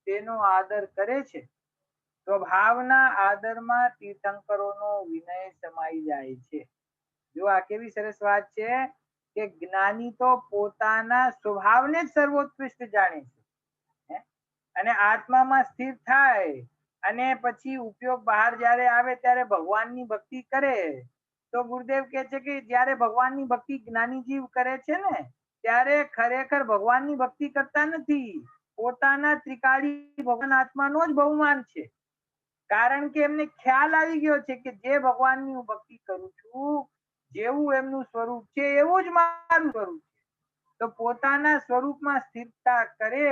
A: તેનો આદર કરે છે. સ્વભાવના આદરમાં તીર્થંકરોનો વિનય સમાઈ જાય છે. જો આ કેવી સરસ વાત છે કે જ્ઞાની તો પોતાના સ્વભાવને જ સર્વોત્કૃષ્ટ જાણે છે અને આત્મામાં સ્થિર થાય અને પછી ઉપયોગ બહાર જ્યારે આવે ત્યારે ભગવાનની ભક્તિ કરે. તો ગુરુદેવ કહે છે કે જ્યારે ભગવાનની ભક્તિ જ્ઞાની જીવ કરે છે ને ત્યારે ખરેખર ભગવાનની ભક્તિ કરતા નથી, પોતાના ત્રિકાળી ભગવાન આત્માનો જ બહુમાન છે. કારણ કે એમને ખ્યાલ આવી ગયો છે કે જે ભગવાનની હું ભક્તિ કરું છું, જેવું એમનું સ્વરૂપ છે એવું જ મારું સ્વરૂપ છે. તો પોતાના સ્વરૂપમાં સ્થિરતા કરે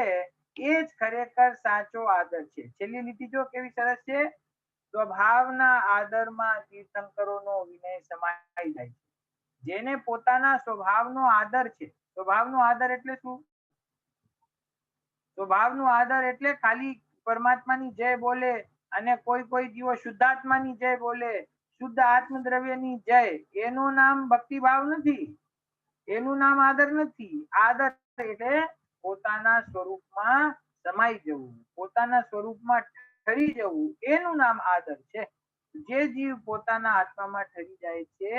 A: એ જ ખરેખર સાચો આદર છે. છેલ્લી લીટી જો કેવી સરસ છે, સ્વભાવના આદરમાં તીર્થંકરોનો વિનય સમાઈ જાય છે. જેને પોતાના સ્વભાવનો આદર છે, સ્વભાવનો આદર એટલે શું? સ્વભાવનો આદર એટલે ખાલી પરમાત્માની જય બોલે અને કોઈ જીવો શુદ્ધાત્માની જય બોલે, શુદ્ધ આત્મદ્રવ્યની જય, એનું નામ ભક્તિભાવ નથી, એનું નામ આદર નથી. આદર એટલે પોતાના સ્વરૂપમાં સમાઈ જવું, પોતાના સ્વરૂપમાં ઠરી જવું, એનું નામ આદર છે. જે જીવ પોતાના આત્મામાં ઠરી જાય છે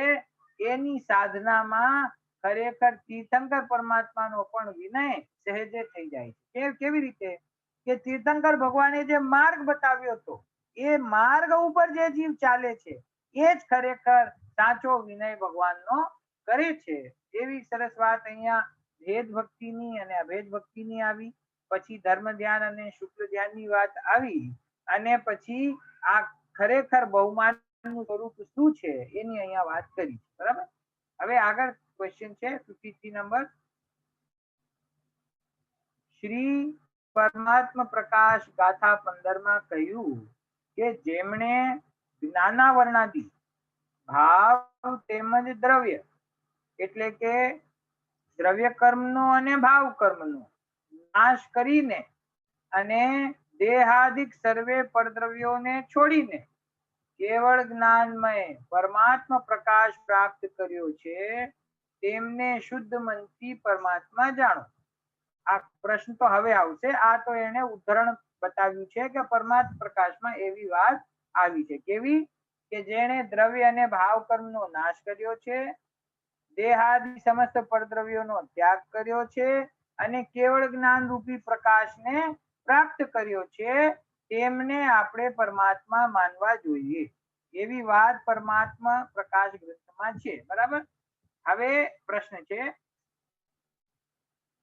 A: એની સાધનામાં ખરેખર તીર્થંકર પરમાત્માનો પણ વિનય સહેજે થઈ જાય છે. કેવી રીતે? કે તીર્થંકર ભગવાને જે માર્ગ બતાવ્યો હતો એ માર્ગ ઉપર જે જીવ ચાલે છે એ જ ખરેખર સાચો વિનય ભગવાનનો કરે છે. એવી સરસ વાત અહીંયા ભેદ ભક્તિની અને અભેદ ભક્તિની આવી, પછી ધર્મ ધ્યાન અને શુક્લ ધ્યાનની વાત આવી અને પછી આ ખરેખર બહુમાનનું સ્વરૂપ શું છે એની અહીંયા વાત કરી. બરાબર? હવે આગળ ક્વેશ્ચન છે 53 નંબર. શ્રી પરમાત્મ પ્રકાશ ગાથા 15માં કહ્યું કે જેમણે જ્ઞાનાવરણાદી ભાવ તેમજ દ્રવ્ય એટલે કે દ્રવ્ય કર્મનો અને ભાવ કર્મનો નાશ કરીને અને દેહાદિક સર્વે પરદ્રવ્યોને છોડીને કેવળ જ્ઞાનમય પરમાત્મા પ્રકાશ પ્રાપ્ત કર્યો છે તેમને શુદ્ધ મનથી પરમાત્મા જાણો. આ પ્રશ્ન તો હવે આવશે. આ તો એને ઉદાહરણ બતાવ્યું છે કે પરમાત્મા પ્રકાશમાં એવી વાત આવી છે. કેવી? કે જેણે દ્રવ્ય અને ભાવ કર્મનો નાશ કર્યો છે, દેહાદિ સમસ્ત પરદ્રવ્યોનો ત્યાગ કર્યો છે અને કેવળ જ્ઞાન રૂપી પ્રકાશને પ્રાપ્ત કર્યો છે તેમને આપણે પરમાત્મા માનવા જોઈએ. એવી વાત પરમાત્મા પ્રકાશ ગ્રંથમાં છે. બરાબર. હવે પ્રશ્ન છે,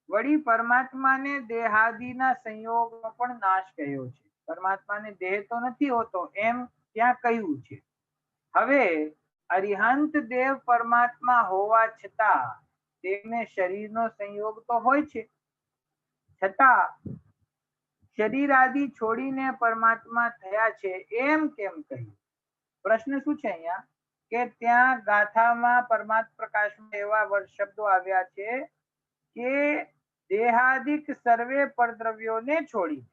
A: વળી પરમાત્માને દેહાદિના સંયોગનો પણ નાશ કહ્યો છે. પરમાત્માને દેહ તો નથી હોતો એમ ત્યાં કહ્યું છે. હવે અરિહંત દેવ પરમાત્મા હોવા છતાં તેમને શરીરનો સંયોગ તો હોય છે, છતાં શરીર આદિ છોડીને પરમાત્મા થયા છે એમ કેમ કહ્યું? પ્રશ્ન શું છે અહીંયા કે ત્યાં ગાથામાં પરમાત્મા પ્રકાશમાં એવા શબ્દો આવ્યા છે કે દેહાદિક સર્વે પરદ્રવ્યોને છોડી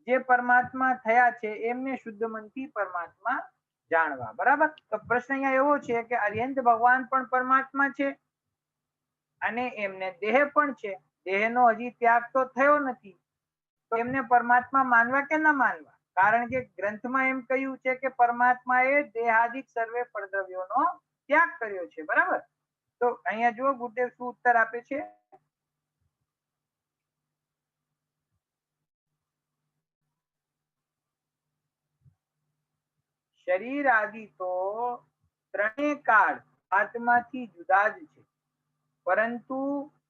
A: જે પરમાત્મા થયા છે એમને શુદ્ધ મનથી પરમાત્મા જાણવા. બરાબર. તો પ્રશ્ન અહીંયા એવો છે કે અરિહંત ભગવાન પણ પરમાત્મા છે અને એમને દેહ પણ છે. દેહનો હજી ત્યાગ તો થયો નથી, તો એમને પરમાત્મા માનવા કે ના માનવા? કારણ કે ગ્રંથમાં એમ કહ્યું છે કે પરમાત્માએ દેહાદિક સર્વે પરદ્રવ્યોનો ત્યાગ કર્યો છે. બરાબર. તો અહીંયા જુઓ ગુરુદેવ શું ઉત્તર આપે છે. શરીર આદિ તો ત્રણેય કાળ આત્માથી જુદા જ છે, પરંતુ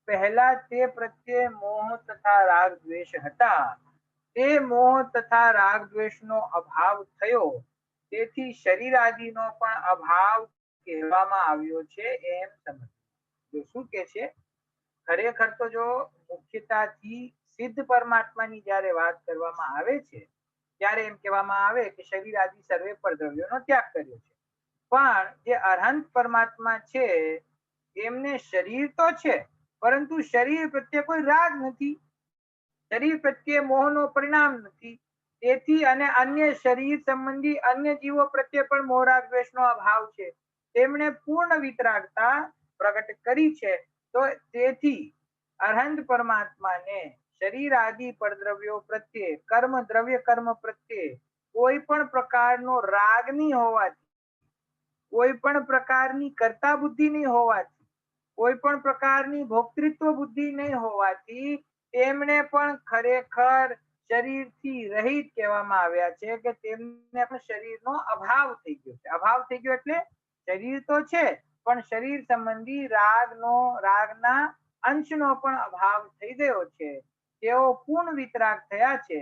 A: પહેલા તે પ્રત્યે મોહ તથા રાગ દ્વેષ હતા. તે મોહ તથા રાગ દ્વેષનો અભાવ થયો, તેથી શરીર આદિનો પણ અભાવ કહેવામાં આવ્યો છે એમ સમજ. જો શું કે છે, ખરેખર તો જો મુખ્યતાથી સિદ્ધ પરમાત્માની જ્યારે વાત કરવામાં આવે છે ત્યારે એમ કહેવામાં આવે કે શરીર આદિ સર્વે પરદ્રવ્યોનો ત્યાગ કર્યો છે. પણ જે અરહંત પરમાત્મા છે એમને શરીર તો છે, પરંતુ શરીર પ્રત્યે કોઈ રાગ નથી, શરીર પ્રત્યે મોહનો પરિણામ નથી. તેથી અને અન્ય શરીર સંબંધી અન્ય જીવો પ્રત્યે પણ મોહ રાગ દ્વેષનો અભાવ છે. તેમણે પૂર્ણ વિતરાગતા પ્રગટ કરી છે. તો તેથી અરહંત પરમાત્માને શરીર આદિ પરદ્રવ્યો પ્રત્યે કર્મ દ્રવ્ય કર્મ પ્રત્યે કોઈ પણ પ્રકારનો રાગ નહીં હોવાથી, કોઈ પણ પ્રકારની કર્તા બુદ્ધિ નહીં હોવાથી, કોઈ પણ પ્રકારની ભોક્તૃત્વ બુદ્ધિ નહીં હોવાથી તેમણે પણ ખરેખર શરીરથી રહિત કહેવામાં આવ્યા છે કે તેમને પણ શરીરનો અભાવ થઈ ગયો છે. અભાવ થઈ ગયો એટલે શરીર તો છે પણ શરીર સંબંધી રાગના અંશનો પણ અભાવ થઈ ગયો છે. તેઓ પૂર્ણ વિતરાગ થયા છે.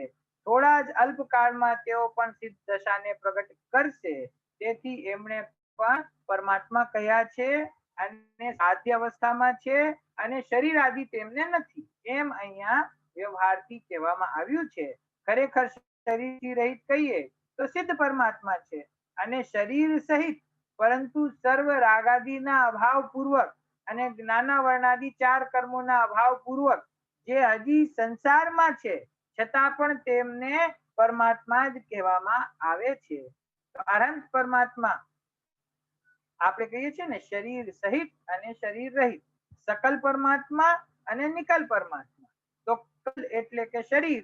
A: થોડા જ અલ્પકાળમાં તેઓ પણ સિદ્ધ દશાને પ્રગટ કરશે. તેથી એમણે પણ પરમાત્મા કહ્યા છે અને સાધ્ય અવસ્થામાં છે અને શરીર આદિ તેમને નથી એમ અહીંયા વ્યવહારથી કહેવામાં આવ્યું છે. ખરેખર શરીરથી રહિત કહીએ તો સિદ્ધ પરમાત્મા છે અને શરીર સહિત પરંતુ સર્વ રાગાદિના અભાવ પૂર્વક અને જ્ઞાનાવરણાદિ 4 કર્મોના અભાવ પૂર્વક જે હજી સંસારમાં છે છતાં પણ તેમને પરમાત્મા જ કહેવામાં આવે છે. અરહંત પરમાત્મા આપણે કહીએ છીએ ને શરીર સહિત અને શરીર રહિત, સકલ પરમાત્મા અને નિકલ પરમાત્મા. તો એટલે કે શરીર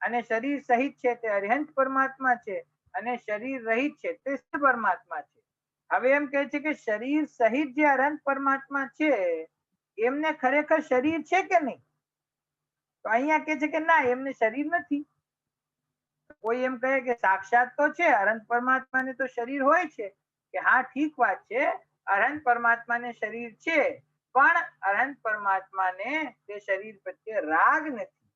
A: અને શરીર સહિત છે તે અરિહંત પરમાત્મા છે અને શરીર રહિત છે તે સિદ્ધ પરમાત્મા છે. હવે એમ કહે છે કે શરીર સહિત જે અરહંત પરમાત્મા છે એમને ખરેખર શરીર છે કે નહીં? તો અહીંયા કહે છે કે ના, એમને શરીર નથી. કોઈ એમ કહે કે સાક્ષાત તો છે, અરહંત પરમાત્માને તો શરીર હોય છે, કે હા ઠીક વાત છે, અરહંત પરમાત્માને શરીર છે, પણ અરહંત પરમાત્માને તે શરીર પ્રત્યે રાગ નથી,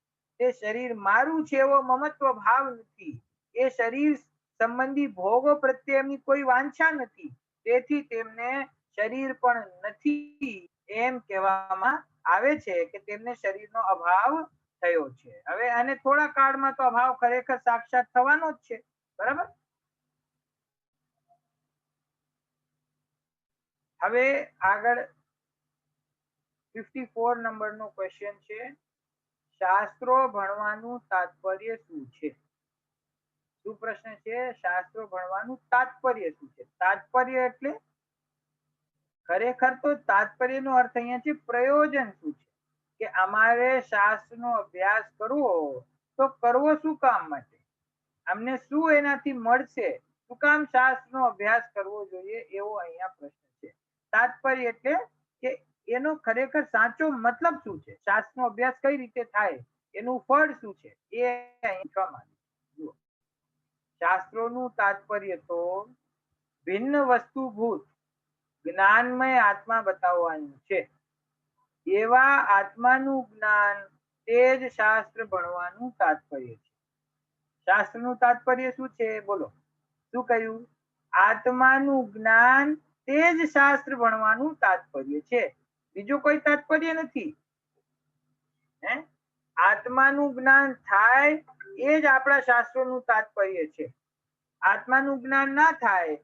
A: તે શરીર મારું છે એવો મમત્વ ભાવ નથી, એ શરીર સંબંધી ભોગો પ્રત્યે એમની કોઈ વાંછા નથી, તેથી તેમને શરીર પણ નથી એમ કહેવામાં આવે છે કે તેમને શરીરનો અભાવ થયો છે. હવે અને થોડા કાળમાં તો અભાવ ખરેખર સાક્ષાત થવાનો જ છે. બરાબર. હવે આગળ 54 નંબરનો ક્વેશ્ચન છે, શાસ્ત્રો ભણવાનું તાત્પર્ય શું છે? શું પ્રશ્ન છે? શાસ્ત્રો ભણવાનું તાત્પર્ય શું છે? તાત્પર્ય એટલે ખરેખર તો તાત્પર્યનો અર્થ અહીંયા છે પ્રયોજન શું છે, કે અમારે શાસ્ત્રનો અભ્યાસ કરવો તો કરવો શું કામ માટે, અમને શું એનાથી મળશે, શું કામ શાસ્ત્રનો અભ્યાસ કરવો જોઈએ, એવો અહીંયા પ્રશ્ન છે. તાત્પર્ય એટલે કે એનો ખરેખર સાચો મતલબ શું છે, શાસ્ત્રનો અભ્યાસ કઈ રીતે થાય, એનું ફળ શું છે, એ અહીં કહેવામાં જુઓ. શાસ્ત્રોનું તાત્પર્ય તો ભિન્ન વસ્તુભૂત જ્ઞાનમય આત્મા બતાવવાનું છે. એવા આત્માનું જ્ઞાન તે જ શાસ્ત્ર ભણવાનું તાત્પર્ય છે. શાસ્ત્રનું તાત્પર્ય શું છે? બોલો, શું કહ્યું? આત્માનું જ્ઞાન તે જ શાસ્ત્ર ભણવાનું તાત્પર્ય છે, બીજું કોઈ તાત્પર્ય નથી. હે, આત્માનું જ્ઞાન થાય એ જ આપણા શાસ્ત્રોનું તાત્પર્ય છે. આત્માનું જ્ઞાન ના થાય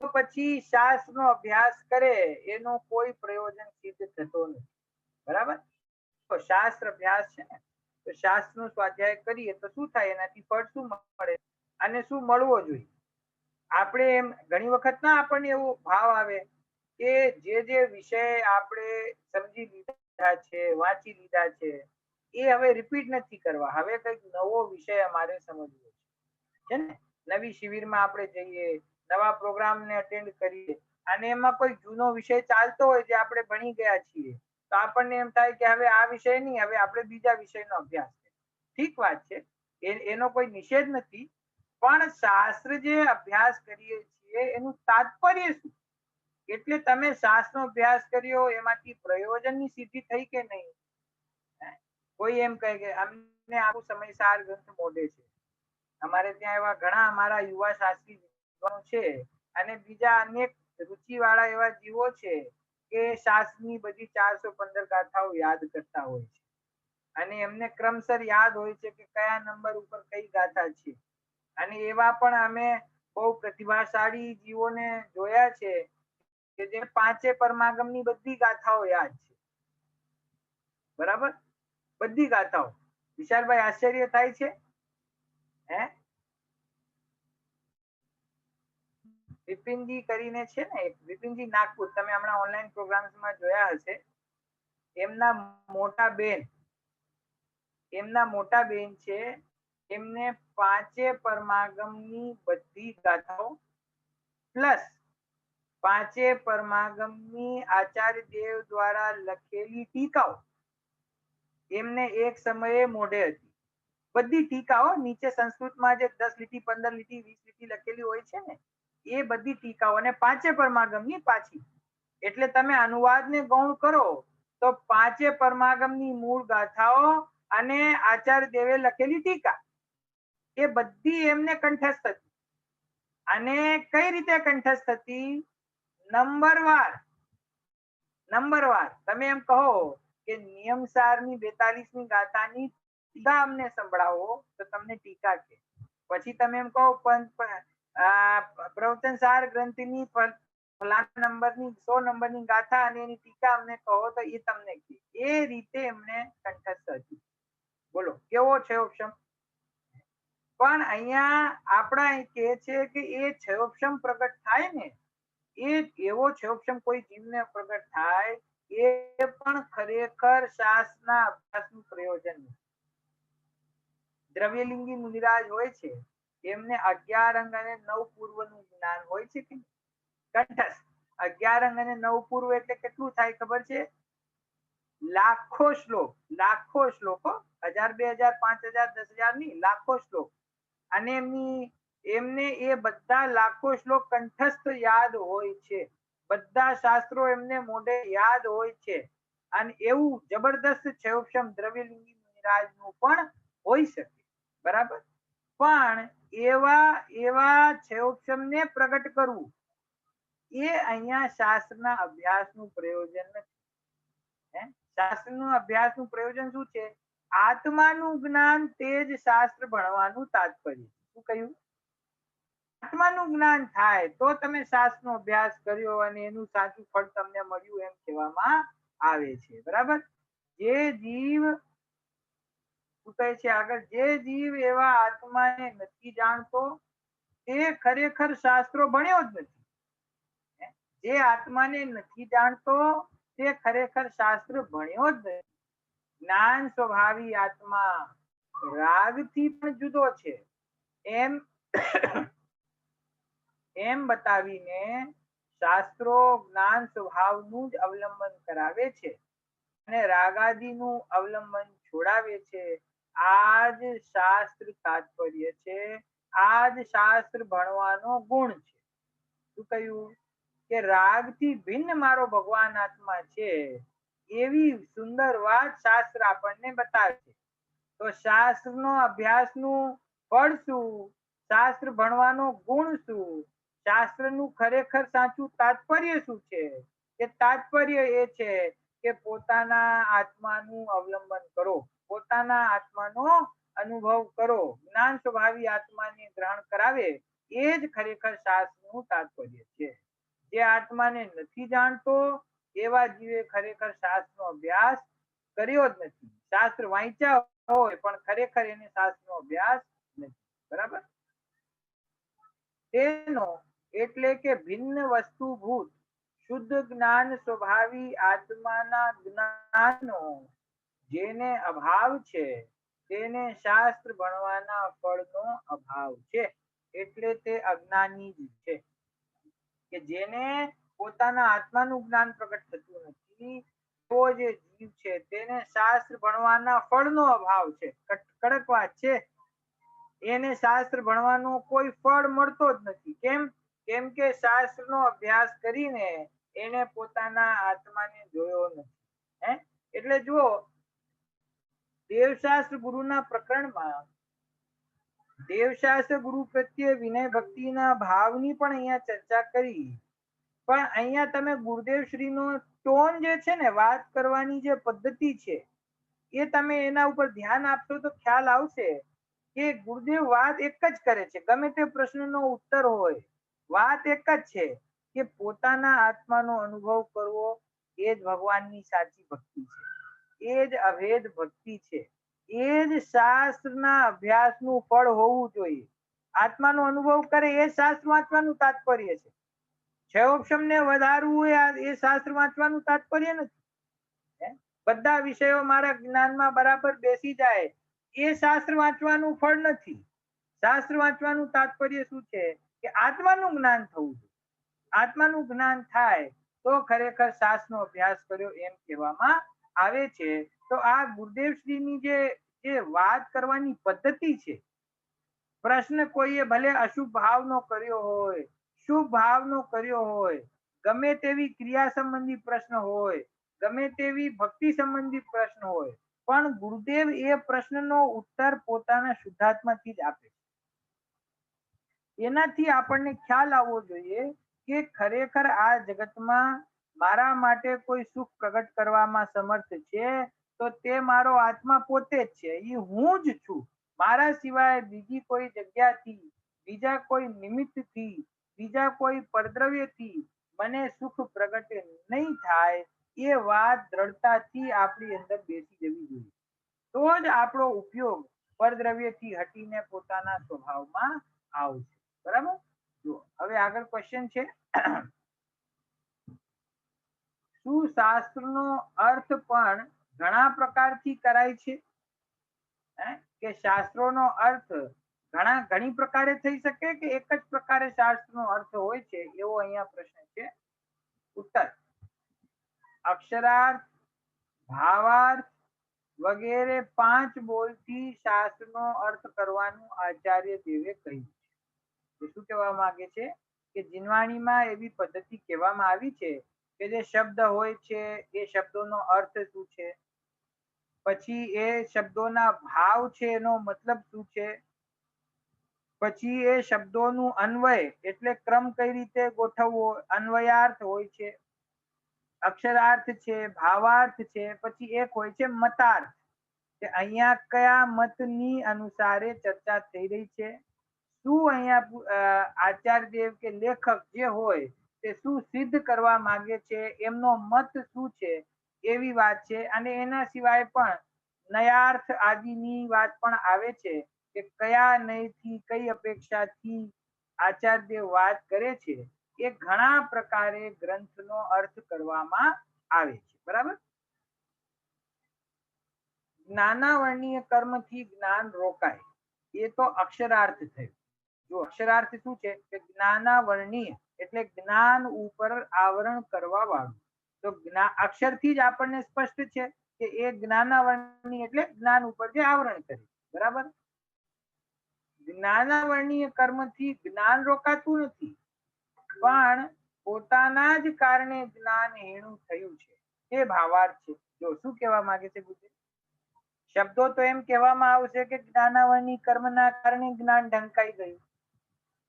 A: તો પછી શાસ્ત્રનો અભ્યાસ કરે એનો કોઈ પ્રયોજન સિદ્ધ થતો નથી. બરાબર? તો શાસ્ત્ર અભ્યાસ છે ને, તો શાસ્ત્રનો સ્વાધ્યાય કરીએ તો શું થાય, એનાથી ફળ શું મળે અને શું મળવો જોઈએ. આપણે એમ ઘણી વખત ના આપણને એવો ભાવ આવે કે જે વિષય આપણે સમજી લીધા છે, વાંચી લીધા છે, એ હવે રિપીટ નથી કરવા, હવે કંઈક નવો વિષય અમારે સમજવો છે ને. નવી શિબિરમાં આપણે જઈએ, નવા પ્રોગ્રામને અટેન્ડ કરીએ અને એમાં કોઈ જૂનો વિષય ચાલતો હોય જે આપણે ભણી ગયા છીએ, તો આપણને એમ થાય કે હવે આ વિષય નહીં, હવે આપણે બીજા વિષયનો અભ્યાસ કરીએ. ઠીક વાત છે, એનો કોઈ નિષેધ નથી, પણ શાસ્ત્ર જે અભ્યાસ કરીએ છીએ એનું તાત્પર્ય શું? એટલે તમે શાસ્ત્રનો અભ્યાસ કર્યો એમાંથી પ્રયોજનની સિદ્ધિ થઈ કે નહીં? કોઈ એમ કહે કે અમને આખું સમયસાર ગ્રંથ મોઢે છે, અમારે ત્યાં એવા ઘણા અમારા યુવા શાસ્ત્રી વિદ્વાનો છે અને બીજા અનેક રુચિવાળા એવા જીવો છે કે શાસ્ત્રની બધી 415 ગાથાઓ યાદ કરતા હોય છે અને એમને ક્રમશર યાદ હોય છે કે કયા નંબર ઉપર કઈ ગાથા છે. અને એવા પણ અમે બહુ પ્રતિભાશાળી જીવોને જોયા છે કે જે 5 પરમાગમની બધી ગાથાઓ યાદ છે. બરાબર? બધી ગાથાઓ. વિશાલભાઈ, આશ્ચર્ય થાય છે? હે, વિપિનજી કરીને છે ને, વિપિનજી નાગપુર, તમે હમણાં ઓનલાઈન પ્રોગ્રામ્સમાં જોયા હશે. એમના મોટા બેન છે, એમને 5 પરમાગમની બધી ગાથાઓ પ્લસ 5 પરમાગમની આચાર્ય દેવ દ્વારા લખેલી ટીકાઓ એમને એક સમયે મોઢે હતી. બધી ટીકાઓ નીચે સંસ્કૃતમાં જે 10 લીટી, 15 લીટી, 20 લીટી લખેલી હોય છે ને, એ બધી ટીકાઓ અને 5 પરમાગમની પાછી. એટલે તમે અનુવાદને ગૌણ કરો તો 5 પરમાગમની મૂળ ગાથાઓ અને આચાર્ય દેવે લખેલી ટીકા એ બધી એમને કંઠસ્થ હતી. અને કઈ રીતે કંઠસ્થ હતી? નંબરવાર. તમે એમ કહો કે નિયમસારની 42મી ગાથાની ટીકા અમને સંભળાવો તો તમને ટીકા છે. પછી તમે એમ કહો પ્રવચનસાર ગ્રંથની ફલાણા નંબરની 100 નંબરની ગાથા અને એની ટીકા અમને કહો તો એ તમને કહે. એ રીતે એમને કંઠસ્થ હતી. બોલો કેવો છયોક્ષમ. પણ અહીંયા આપણા કહે છે કે એ છયોક્ષમ પ્રગટ થાય ને, એ એવો છયોક્ષમ કોઈ જીવને પ્રગટ થાય એ પણ ખરેખર શાસ્ત્રના અભ્યાસનું પ્રયોજન નથી. દ્રવ્યલિંગી મુનિરાજ હોય છે, એમને 11 અંગ અને 9 પૂર્વનું જ્ઞાન હોય છે કે કંઠસ્થ. 11 અંગ અને 9 પૂર્વ એટલે કેટલું થાય ખબર છે? લાખો શ્લોક. 1000, 2000, 5000, 10000 ની લાખો શ્લોક. અને એમને એ બધા લાખો શ્લોક કંઠસ્થ યાદ હોય છે. બધા શાસ્ત્રો એમને મોઢે યાદ હોય છે. અને એવું જબરદસ્ત છયોક્ષમ દ્રવ્યલિંગી મુનિરાજનું પણ હોઈ શકે. બરાબર? પણ એવા છયોક્ષમને પ્રગટ કરવું એ અહીંયા શાસ્ત્રના અભ્યાસનું પ્રયોજન નથી. શાસ્ત્રનું અભ્યાસનું પ્રયોજન શું છે? આત્માનું જ્ઞાન તે જ શાસ્ત્ર ભણવાનું તાત્પર્ય. શું કહ્યું? આત્માનું જ્ઞાન થાય તો તમે શાસ્ત્રનો અભ્યાસ કર્યો અને એનું સાચું ફળ તમને મળ્યું એમ કહેવામાં આવે છે. બરાબર. જે જીવ શું કહે છે આગળ, જે જીવ એવા આત્માને નથી જાણતો તે ખરેખર શાસ્ત્રો ભણ્યો જ નથી. જે આત્માને નથી જાણતો તે ખરેખર શાસ્ત્ર ભણ્યો જ નથી. જ્ઞાન સ્વભાવી આત્મા રાગથી પણ જુદો છે એમ એમ બતાવીને શાસ્ત્રો જ્ઞાન સ્વભાવનું જ અવલંબન કરાવે છે અને રાગાદિનું અવલંબન છોડાવે છે. આ જ શાસ્ત્ર તાત્પર્ય છે, આ જ શાસ્ત્ર ભણવાનો ગુણ છે. શું કહ્યું કે રાગથી ભિન્ન મારો ભગવાન આત્મા છે એવી સુંદર વાત શાસ્ત્ર આપણને બતાવે છે. તો શાસ્ત્રનો અભ્યાસનું ફળ શું, શાસ્ત્ર ભણવાનો ગુણ શું, શાસ્ત્રનું ખરેખર સાચું તાત્પર્ય શું છે? કે તાત્પર્ય એ છે કે પોતાના આત્માનું અવલંબન કરો, પોતાના આત્માનો અનુભવ કરો, જ્ઞાન સ્વભાવી આત્માને ગ્રહણ કરાવે એ જ ખરેખર શાસ્ત્રનું તાત્પર્ય છે. જે આત્માને નથી જાણતો એવા જીવે ખરેખર શાસ્ત્રનો અભ્યાસ કર્યો જ નથી. શાસ્ત્ર વાંચ્યા હોય પણ ખરેખર એને શાસ્ત્રનો અભ્યાસ નથી. બરાબર. તેનો એટલે કે ભિન્ન વસ્તુભૂત શુદ્ધ જ્ઞાન સ્વભાવી આત્માના જ્ઞાનનો જેને અભાવ છે તેને શાસ્ત્ર ભણવાના ફળનો અભાવ છે. એટલે તે અજ્ઞાની જ છે. કે જેને પોતાના આત્માનું જ્ઞાન પ્રગટ થતું નથી તો જે જીવ છે તેને શાસ્ત્ર ભણવાના ફળનો અભાવ છે. કડક વાત છે. એને શાસ્ત્ર ભણવાનો કોઈ ફળ મળતો જ નથી. કેમ કે શાસ્ત્રનો અભ્યાસ કરીને એને પોતાના આત્માને જોયો નથી. એટલે જુઓ, દેવશાસ્ત્ર ગુરુના પ્રકરણમાં દેવશાસ્ત્ર ગુરુ પ્રત્યે વિનય ભક્તિના ભાવની પણ અહીંયા ચર્ચા કરી. પણ અહીંયા તમે ગુરુદેવ શ્રીનો ટોન જે છે ને, વાત કરવાની જે પદ્ધતિ છે એ તમે એના ઉપર ધ્યાન આપશો તો ખ્યાલ આવશે કે ગુરુદેવ વાત એક જ કરે છે. ગમે તે પ્રશ્નનો ઉત્તર હોય, વાત એક જ છે કે પોતાના આત્માનો અનુભવ કરવો એ જ ભગવાનની સાચી ભક્તિ છે, એ જ અભેદ ભક્તિ છે, એ જ શાસ્ત્રના અભ્યાસનું ફળ હોવું જોઈએ. આત્માનો અનુભવ કરે એ શાસ્ત્ર વાંચવાનું તાત્પર્ય છે. ક્ષયોક્ષમને વધારવું એ શાસ્ત્ર વાંચવાનું તાત્પર્ય નથી. બધા વિષયો મારા જ્ઞાનમાં બરાબર બેસી જાય એ શાસ્ત્ર વાંચવાનું ફળ નથી. શાસ્ત્ર વાંચવાનું તાત્પર્ય શું છે કે આત્માનું જ્ઞાન થવું જોઈએ. આત્માનું જ્ઞાન થાય તો ખરેખર શાસ્ત્રનો અભ્યાસ કર્યો એમ કહેવામાં આવે છે. તો આ ગુરુદેવ શ્રીની જે વાત કરવાની પદ્ધતિ છે, પ્રશ્ન કોઈએ ભલે અશુભ ભાવનો કર્યો હોય, શુભ ભાવનો કર્યો હોય, ગમે તેવી ક્રિયા સંબંધી પ્રશ્ન હોય, ગમે તેવી ભક્તિ સંબંધી પ્રશ્ન હોય, પણ ગુરુદેવ એ પ્રશ્નનો ઉત્તર પોતાના શુદ્ધાત્માથી જ આપે છે. એનાથી આપણને ખ્યાલ આવવો જોઈએ કે ખરેખર આ જગતમાં મારા માટે કોઈ સુખ પ્રગટ કરવામાં સમર્થ છે તો તે મારો આત્મા પોતે જ છે. એ હું જ છું. મારા સિવાય બીજી કોઈ જગ્યાથી, બીજા કોઈ નિમિત્તથી, બીજા કોઈ પરદ્રવ્યથી મને સુખ પ્રગટ નહીં થાય. એ વાત દ્રઢતાથી આપણી અંદર બેસી જવી જોઈએ. તો જ આપણો ઉપયોગ પરદ્રવ્યથી હટીને પોતાના સ્વભાવમાં આવશે. બરાબર. જો હવે આગળ ક્વેશ્ચન છે, શું શાસ્ત્રનો અર્થ પણ ઘણા પ્રકારથી કરાય છે? કે શાસ્ત્રોનો અર્થ ઘણી પ્રકારે થઈ શકે કે એક જ પ્રકારે શાસ્ત્રનો અર્થ હોય છે? એવો અહીંયા પ્રશ્ન છે. ઉત્તર: અક્ષરાર્થ, ભાવાર્થ વગેરે 5 બોલથી શાસ્ત્રનો અર્થ કરવાનું આચાર્ય દેવે કહ્યું છે. શું કહેવા માંગે છે કે જીનવાણીમાં એવી પદ્ધતિ કહેવામાં આવી છે કે જે શબ્દ હોય છે એ શબ્દોનો અર્થ શું છે, પછી એ શબ્દોના ભાવ છે એનો મતલબ શું છે, પછી એ શબ્દોનું અન્વય એટલે ક્રમ કઈ રીતે ગોઠવવો, અન્વયાર્થ હોય છે, અક્ષરાર્થ છે, ભાવાર્થ છે, પછી એક હોય છે મતાર્થ કે અહીંયા કયા મતની અનુસારે ચર્ચા થઈ રહી છે, શું અહીંયા આચાર્યદેવ કે લેખક જે હોય તે શું સિદ્ધ કરવા માંગે છે, એમનો મત શું છે એવી વાત છે. અને એના સિવાય પણ નયાર્થ આદિની વાત પણ આવે છે કે કયા નયથી કઈ અપેક્ષાથી આચાર્યદેવ વાત કરે છે, એ ઘણા પ્રકારે ગ્રંથનો અર્થ કરવામાં આવે છે. બરાબર. જ્ઞાનાવર્ણીય કર્મથી જ્ઞાન રોકાય, એ તો અક્ષરાર્થ થયું. જો અક્ષરાર્થ શું છે કે જ્ઞાનાવર્ણીય એટલે જ્ઞાન ઉપર આવરણ કરવા વાળું. તો અક્ષરથી જ આપણને સ્પષ્ટ છે કે એ જ્ઞાનાવર્ણીય એટલે જ્ઞાન ઉપર જે આવરણ કરે. બરાબર. જ્ઞાનાવર્ણીય કર્મથી જ્ઞાન રોકાતું નથી, પણ પોતાના જ કારણે જ્ઞાન હેણું થયું છે, એ ભાવાર્થ છે. જો શું કહેવા માંગે છે ગુરુજી? શબ્દો તો એમ કહેવામાં આવશે કે જ્ઞાનાવર્ણી કર્મના કારણે જ્ઞાન ઢંકાઈ ગયું,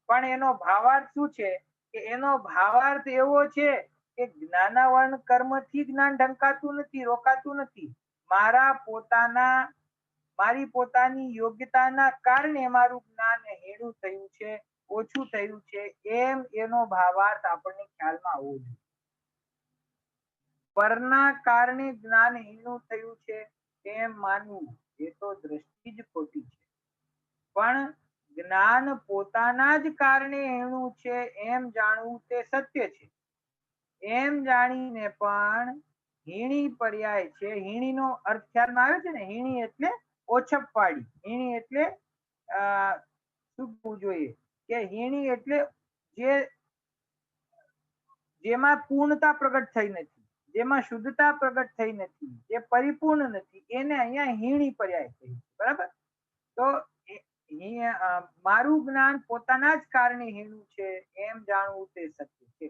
A: પણ એનો ભાવાર્થ શું છે કે એનો ભાવાર્થ એવો છે કે જ્ઞાનાવર્ણ કર્મથી જ્ઞાન ઢંકાતું નથી, રોકાતું નથી. મારી પોતાની યોગ્યતાના કારણે મારું જ્ઞાન હેણું થયું છે, ઓછું થયું છે, એમ એનો ભાવાર્થ આપણને ખ્યાલમાં આવવો જોઈએ. પરના કારણે જ્ઞાન હીણું થયું છે એમ માનવું એ તો દ્રષ્ટિ જ ખોટી છે. પણ જ્ઞાન પોતાના જ કારણે હીણું છે એમ જાણવું તે સત્ય છે. એમ જાણીને પણ હીણી પર્યાય છે. હીણીનો અર્થ ખ્યાલમાં આવે છે ને? હીણી એટલે ઓછપવાળી. હીણી એટલે શું કહેવું જોઈએ કે હીણી એટલે જેમાં પૂર્ણતા પ્રગટ થઈ નથી, જેમાં શુદ્ધતા પ્રગટ થઈ નથી, જે પરિપૂર્ણ નથી, એને અહીંયા હીણી પર્યાય કહી. બરાબર. તો મારું જ્ઞાન પોતાના જ કારણે હીણું છે એમ જાણવું તે સત્ય છે.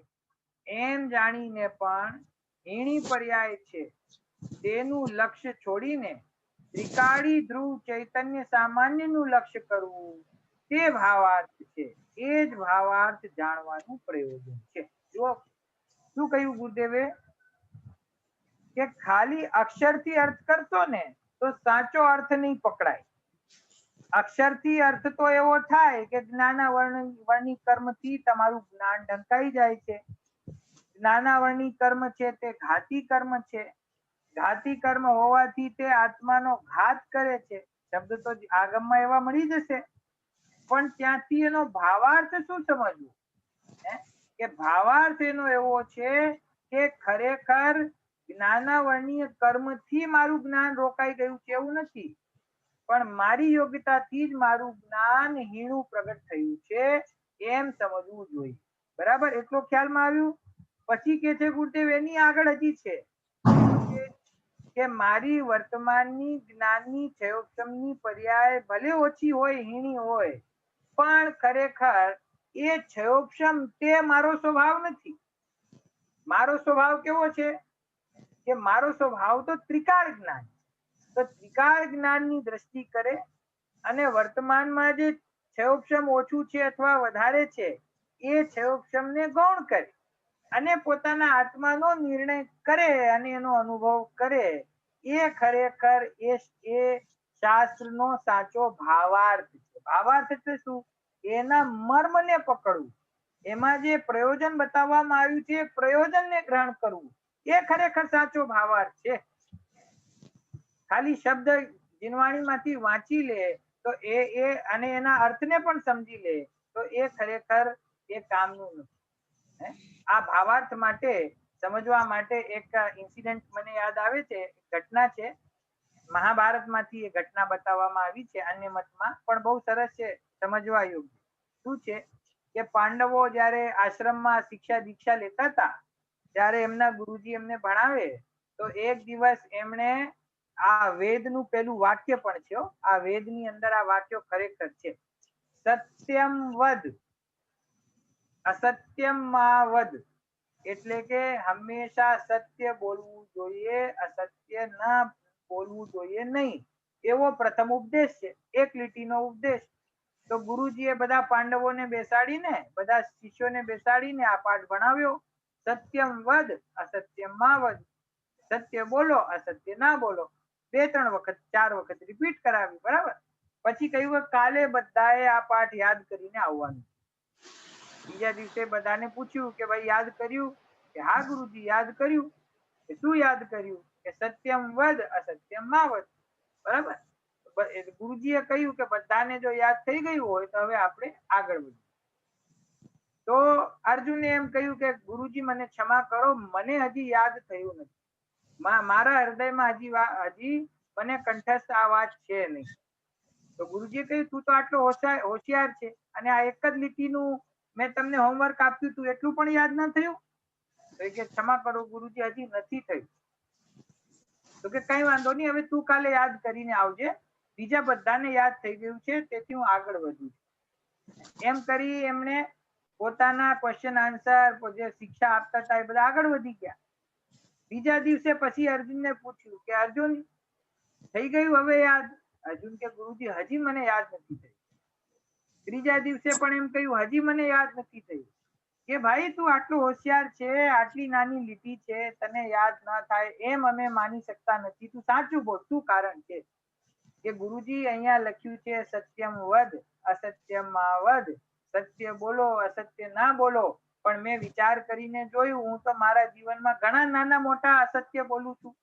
A: એમ જાણીને પણ હીણી પર્યાય છે તેનું લક્ષ્ય છોડીને ત્રિકાળી ધ્રુવ ચૈતન્ય સામાન્ય નું લક્ષ્ય કરવું તે ભાવાર્થ છે. એ જ ભાવાર્થ જાણવાનું પ્રયોજન છે. જો શું કહ્યું ગુરુદેવે કે ખાલી અક્ષરથી અર્થ કરશો ને તો સાચો અર્થ નહીં પકડાય. અક્ષરથી અર્થ તો એવો થાય કે જ્ઞાનાવર્ણી કર્મથી તમારું જ્ઞાન ઢંકાઈ જાય છે. જ્ઞાનાવર્ણી કર્મ છે તે ઘાતી કર્મ છે. ઘાતી કર્મ હોવાથી તે આત્માનો ઘાત કરે છે. શબ્દ તો આગમમાં એવા મળી જશે, પણ ત્યાંથી એનો ભાવાર્થ શું સમજવું? કે ભાવાર્થ એનો એવો છે કે ખરેખર જ્ઞાનાવર્ણીય કર્મથી મારું જ્ઞાન રોકાઈ ગયું છે એવું નથી, પણ મારી યોગ્યતાથી જ મારું જ્ઞાન હીણું પ્રગટ થયું છે એમ સમજવું જોઈએ. બરાબર. એટલો ખ્યાલમાં આવ્યું? પછી કે છે ગુરુદેવ એની આગળ હજી છે કે મારી વર્તમાનની જ્ઞાનની ક્ષયોક્ષમની પર્યાય ભલે ઓછી હોય, હીણી હોય, પણ ખરેખર એ ક્ષયોક્ષમ તે મારો સ્વભાવ નથી. મારો સ્વભાવ કેવો છે કે મારો સ્વભાવ તો ત્રિકાળ જ્ઞાન. તો ત્રિકાળ જ્ઞાનની દ્રષ્ટિ કરે અને વર્તમાનમાં જે ક્ષયોક્ષમ ઓછું છે અથવા વધારે છે એ ક્ષયોક્ષમને ગૌણ કરે અને પોતાના આત્માનો નિર્ણય કરે અને એનો અનુભવ કરે. એ ખરેખર એ શાસ્ત્રનો સાચો ભાવાર્થ છે. ભાવાર્થ એટલે શું? એના મર્મને પકડવું, એમાં જે પ્રયોજન બતાવવામાં આવ્યું છે પ્રયોજનને ગ્રહણ કરવું, એ ખરેખર સાચો ભાવાર્થ છે. ખાલી શબ્દ જીનવાણીમાંથી વાંચી લે તો એ અને એના અર્થને પણ સમજી લે તો એ ખરેખર એ કામનું નથી. આ ભાવાર્થ માટે સમજવા માટે એક ઇન્સિડન્ટ મને યાદ આવે છે, ઘટના છે. મહાભારતમાંથી એ ઘટના બતાવવામાં આવી છે અન્ય મતમાં, પણ બહુ સરસ છે, સમજવા યોગ્ય. શું છે કે પાંડવો જ્યારે આશ્રમમાં શિક્ષા દીક્ષા લેતા હતા ત્યારે એમના ગુરુજી એમને ભણાવે તો એક દિવસ એમણે આ વેદનું પેલું વાક્ય પણ છે, આ વેદની અંદર આ વાક્યો ખરેખર છે, સત્યમ વદ અસત્યમાં વદ, એટલે કે હંમેશા સત્ય બોલવું જોઈએ, અસત્ય ના બોલવું જોઈએ નહીં, એવો પ્રથમ ઉપદેશ છે. એક લીટીનો ઉપદેશ. તો ગુરુજીએ બધા પાંડવોને બેસાડીને, બધા શિષ્યોને બેસાડીને આ પાઠ ભણાવ્યો. સત્યમ વદ અસત્યમાં વદ, સત્ય બોલો અસત્ય ના બોલો. 2-3 વખત 4 વખત રિપીટ કરાવી. બરાબર. પછી કહ્યું કે કાલે બધાએ આ પાઠ યાદ કરીને આવવાનું. બીજા દિવસે બધાને પૂછ્યું કે ભાઈ યાદ કર્યું? કે હા ગુરુજી યાદ કર્યું. કે શું યાદ કર્યું? કે સત્યમ વદ અસત્યમ મા વદ. બરાબર. ગુરુજીએ કહ્યું કે બધાને જો યાદ થઈ ગયું હોય તો હવે આપણે આગળ વધીએ. તો અર્જુને એમ કહ્યું કે ગુરુજી મને ક્ષમા કરો, મને હજી યાદ થયું નથી. મારા હૃદયમાં હજી મને કંઠસ્થ આ વાત છે નહીં. તો ગુરુજીએ કહ્યું તું તો આટલો હોશિયાર છે અને આ એક જ લીટીનું મેં તમને હોમવર્ક આપ્યું તું એટલું પણ યાદ ન થયું? તો કે ક્ષમા કરો ગુરુજી હજી નથી થયું. તો કે કઈ વાંધો નહીં, હવે તું કાલે યાદ કરીને આવજે, બીજા બધાને યાદ થઈ ગયું છે તેથી હું આગળ વધું છું. એમ કરી એમણે પોતાના ક્વેશ્ચન આન્સર જે શિક્ષા આપતા હતા એ બધા આગળ વધી ગયા. બીજા દિવસે પછી અર્જુનને પૂછ્યું કે અર્જુન થઈ ગયું હવે યાદ? અર્જુન કે ગુરુજી હજી મને યાદ નથી થયું. ત્રીજા દિવસે પણ એમ કહ્યું હજી મને યાદ નથી થયું. કે ભાઈ તું આટલો હોશિયાર છે, આટલી નાની લીટી છે, તને યાદ ન થાય એમ અમે માની શકતા નથી. તું સાચું બોલ, શું કારણ છે? કે ગુરુજી અહીંયા લખ્યું છે સત્યમ વદ અસત્યમ મા વદ. સત્ય બોલો, અસત્ય ના બોલો. પણ મેં વિચાર કરીને જોયું, હું તો મારા જીવનમાં ઘણા નાના મોટા અસત્ય બોલું છું.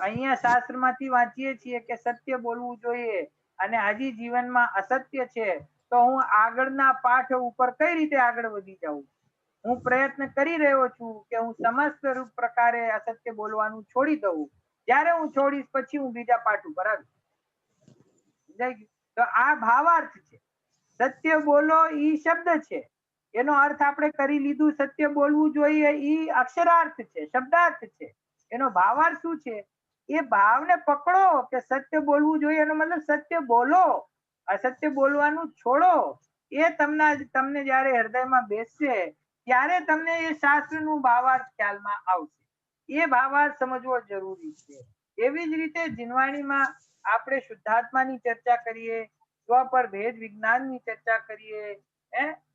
A: અહીંયા શાસ્ત્રમાંથી વાંચીએ છીએ કે સત્ય બોલવું જોઈએ અને હજી જીવનમાં અસત્ય છે તો હું આગળના પાઠ ઉપર કઈ રીતે આગળ વધી જાઉં? હું પ્રયત્ન કરી રહ્યો છું કે હું સમસ્ત રૂપ પ્રકારે અસત્ય બોલવાનું છોડી દઉં. જ્યારે હું છોડીશ પછી હું બીજા પાઠ ઉપર આવીશ. તો આ ભાવાર્થ છે. સત્ય બોલો ઈ શબ્દ છે, એનો અર્થ આપણે કરી લીધું. સત્ય બોલવું જોઈએ ઈ અક્ષરાર્થ છે, શબ્દાર્થ છે. એનો ભાવાર્થ શું છે? એ ભાવને પકડો કે સત્ય બોલવું જોઈએ, એનો મતલબ સત્ય બોલો, અસત્ય બોલવાનું છોડો. એ તમને જ્યારે હૃદયમાં બેસશે ત્યારે તમને એ શાસ્ત્રનું ભાવાર્થ ખ્યાલમાં આવશે. એ ભાવાર્થ સમજવો જરૂરી છે. એવી જ રીતે જીનવાણીમાં આપણે શુદ્ધાત્માની ચર્ચા કરીએ, સ્વ પર ભેદ વિજ્ઞાનની ચર્ચા કરીએ,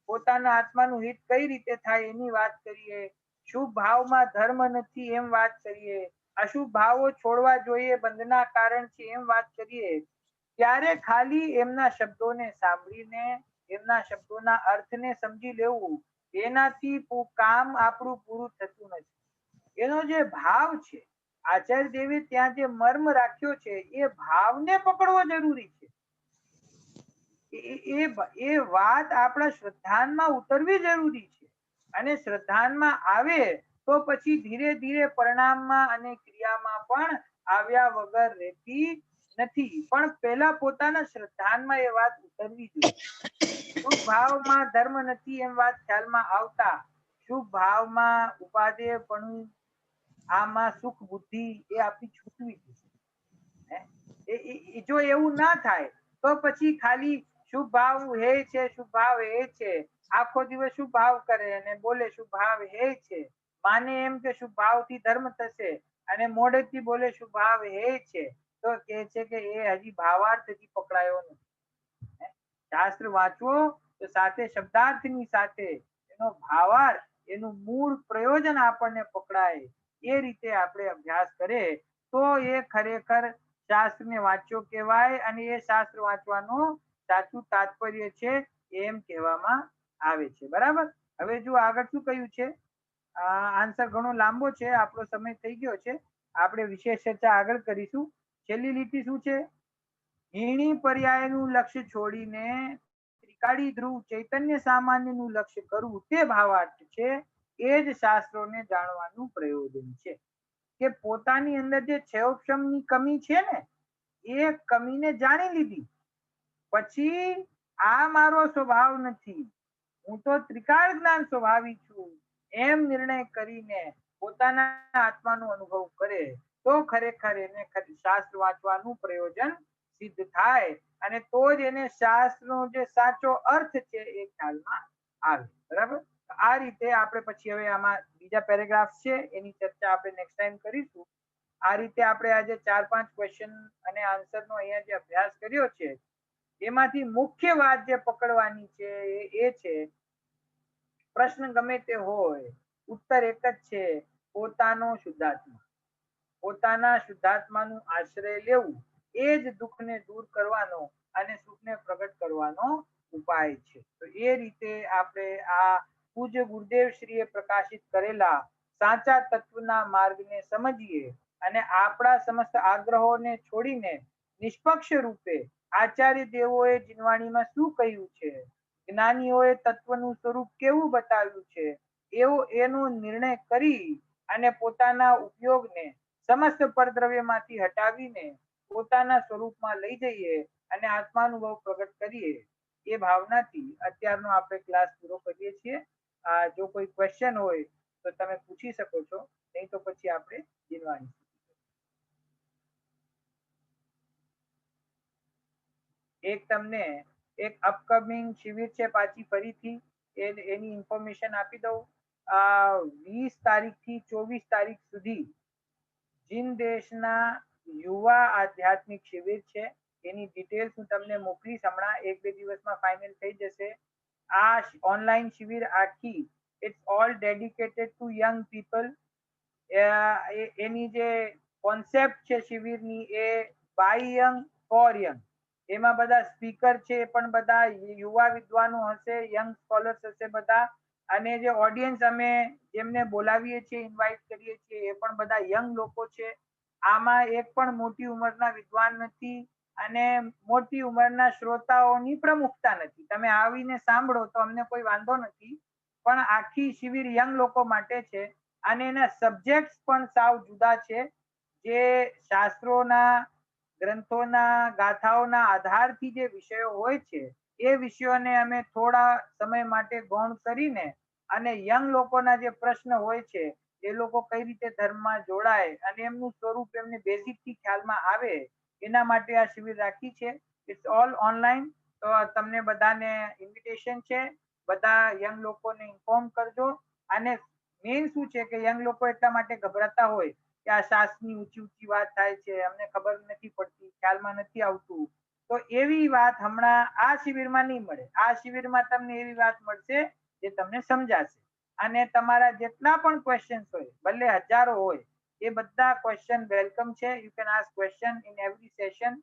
A: પોતાના આત્માનું હિત કઈ રીતે થાય એની વાત કરીએ, શુભ ભાવમાં ધર્મ નથી એમ વાત કરીએ, અશુભ ભાવો છોડવા જોઈએ બંધના કારણ છે એમ વાત કરીએ, ત્યારે ખાલી એમના શબ્દોને સાંભળીને એમના શબ્દોના અર્થને સમજી લેવું એનાથી કામ આપણું પૂરું થતું નથી. એનો જે ભાવ છે, આચાર્ય દેવે ત્યાં જે મર્મ રાખ્યો છે એ ભાવને પકડવો જરૂરી છે. એ વાત આપણા શ્રદ્ધાનમાં ઉતરવી જરૂરી છે અને શ્રદ્ધાનમાં આવે તો પછી ધીરે ધીરે પરિણામમાં અને ક્રિયામાં પણ આવ્યા વગર રહેતી નથી. પણ પહેલા પોતાના શ્રદ્ધાનમાં એ વાત ઉતરવી જોઈએ. શુભ ભાવમાં ધર્મ નથી એમ વાત ખ્યાલમાં આવતા શુભ ભાવમાં ઉપાદેય પણ આમાં સુખ બુદ્ધિ એ આપણી છૂટવી જોઈએ. જો એવું ના થાય તો પછી ખાલી શુભ ભાવ હે છે, શુભ ભાવ હે છે, આખો દિવસ શુભ ભાવ કરે અને બોલે શુભ ભાવ હે છે, માને એમ કે શુભ ભાવથી ધર્મ થશે અને મોઢેથી બોલે શુભ ભાવ હે છે, તો કહે છે કે એ હજી ભાવાર્થ હજી પકડાયો નથી. શાસ્ત્ર વાંચવો તો સાથે શબ્દાર્થની સાથે એનો ભાવાર્થ, એનું મૂળ પ્રયોજન આપણને પકડાય એ રીતે આપણે અભ્યાસ કરીએ તો એ ખરેખર શાસ્ત્રને વાંચ્યો કહેવાય અને એ શાસ્ત્ર વાંચવાનું સાચું તાત્પર્ય છે એમ કહેવામાં આવે છે. બરાબર. હવે જો આગળ શું કહ્યું છે, આન્સર ઘણો લાંબો છે, આપણો સમય થઈ ગયો છે, આપણે વિશેષ ચર્ચા આગળ કરીશું. છેલ્લી લીટી શું છે? હીણી પર્યાયનું લક્ષ્ય છોડીને ત્રિકાળી ધ્રુવ ચૈતન્ય સામાન્યનું લક્ષ્ય કરવું તે ભાવાર્થ છે. એ જ શાસ્ત્રોને જાણવાનું પ્રયોજન છે કે પોતાની અંદર જે ક્ષયોક્ષમની કમી છે ને એ કમીને જાણી લીધી પછી આ મારો સ્વભાવ નથી, હું તો ત્રિકાળ જ્ઞાન સ્વભાવી છું એમ નિર્ણય કરીને પોતાના આત્માનો અનુભવ કરે તો ખરેખર એને શાસ્ત્ર વાંચવાનું પ્રયોજન સિદ્ધ થાય અને તો જ એને શાસ્ત્રનો જે સાચો અર્થ છે એ ખ્યાલમાં આવે. બરાબર. આ રીતે આપણે પછી હવે આમાં બીજા પેરેગ્રાફ છે એની ચર્ચા આપણે નેક્સ્ટ ટાઈમ કરીશું. આ રીતે આપણે આજે 4-5 ક્વેશ્ચન અને આન્સરનો અહીંયા જે અભ્યાસ કર્યો છે એમાંથી મુખ્ય વાત જે પકડવાની છે એ છે પ્રશ્ન ગમે તે હોય ઉત્તર એક જ છે, પોતાનો શુદ્ધાત્મા. પોતાના શુદ્ધાત્માનું આશ્રય લેવું એ જ દુઃખને દૂર કરવાનો અને સુખને પ્રગટ કરવાનો ઉપાય છે. તો એ રીતે આપણે આ પૂજ્ય ગુરુદેવ શ્રીએ પ્રકાશિત કરેલા સાચા તત્વના માર્ગને સમજીએ અને આપણા સમસ્ત આગ્રહોને છોડીને નિષ્પક્ષ રૂપે આચાર્ય દેવોએ જીનવાણીમાં શું કહ્યું છે, જ્ઞાનીઓએ તત્વનું સ્વરૂપ કેવું બતાવ્યું છે, એનો નિર્ણય કરી અને પોતાના ઉપયોગને સમસ્ત પરદ્રવ્યમાંથી હટાવીને પોતાના સ્વરૂપમાં લઈ જઈએ અને આત્માનુભવ પ્રગટ કરીએ, એ ભાવનાથી અત્યારનો આપણે ક્લાસ પૂરો કરીએ છીએ. જો કોઈ ક્વેશ્ચન હોય તો તમે પૂછી શકો છો, નહીં તો પછી આપણે જીનવાની. એક તમને એક અપકમિંગ શિબિર છે પાછી ફરીથી એની ઇન્ફોર્મેશન આપી દઉં. 20 તારીખથી 24 તારીખ સુધી ચીન દેશના યુવા આધ્યાત્મિક શિબિર છે. એની ડિટેલ્સ હું તમને મોકલીશ હમણાં, 1-2 દિવસમાં ફાઇનલ થઈ જશે. આ ઓનલાઈન શિબિર આખી it's all dedicated to young people. એની જે કોન્સેપ્ટ છે શિબિરની એ બાય યંગ ફોર યંગ. એમાં બધા સ્પીકર છે એ પણ બધા યુવા વિદ્વાનો હશે, યંગ સ્કોલર્સ હશે બધા, અને જે ઓડિયન્સ અમે જેમને બોલાવીએ છીએ, ઇન્વાઇટ કરીએ છીએ, એ પણ બધા યંગ લોકો છે. આમાં એક પણ મોટી ઉંમરના વિદ્વાન નથી અને મોટી ઉંમરના શ્રોતાઓની પ્રમુખતા નથી. તમે આવીને સાંભળો તો અમને કોઈ વાંધો નથી, પણ આખી શિબિર યંગ લોકો માટે છે અને એના સબ્જેક્ટ્સ પણ સાવ જુદા છે. જે શાસ્ત્રોના, ગ્રંથોના, ગાથાઓના આધારથી જે વિષયો હોય છે એ વિષયોને અમે થોડા સમય માટે ગૌણ કરીને અને યંગ લોકોના જે પ્રશ્ન હોય છે, એ લોકો કઈ રીતે ધર્મમાં જોડાય અને એમનું સ્વરૂપ એમને બેઝિક થી ખ્યાલમાં આવે, એના માટે આ શિબિર રાખી છે. It's all online. તો તમને બધાને ઇન્વિટેશન છે, બધા યંગ લોકોને ઇન્ફોર્મ કરજો. અને મેઇન શું છે કે યંગ લોકો એટલા માટે ગભરાતા હોય કે આ શાસ્ત્રની ઊંચી ઊંચી વાત થાય છે, અમને ખબર નથી પડતી, ખ્યાલમાં નથી આવતું. તો એવી વાત હમણાં આ શિબિરમાં નહીં મળે. આ શિબિરમાં તમને એવી વાત મળશે જે તમને સમજાશે. અને તમારા જેટલા પણ ક્વેશ્ચન્સ હોય, ભલે હજારો હોય, એ બધા ક્વેશ્ચન વેલકમ છે. You can ask question in every session.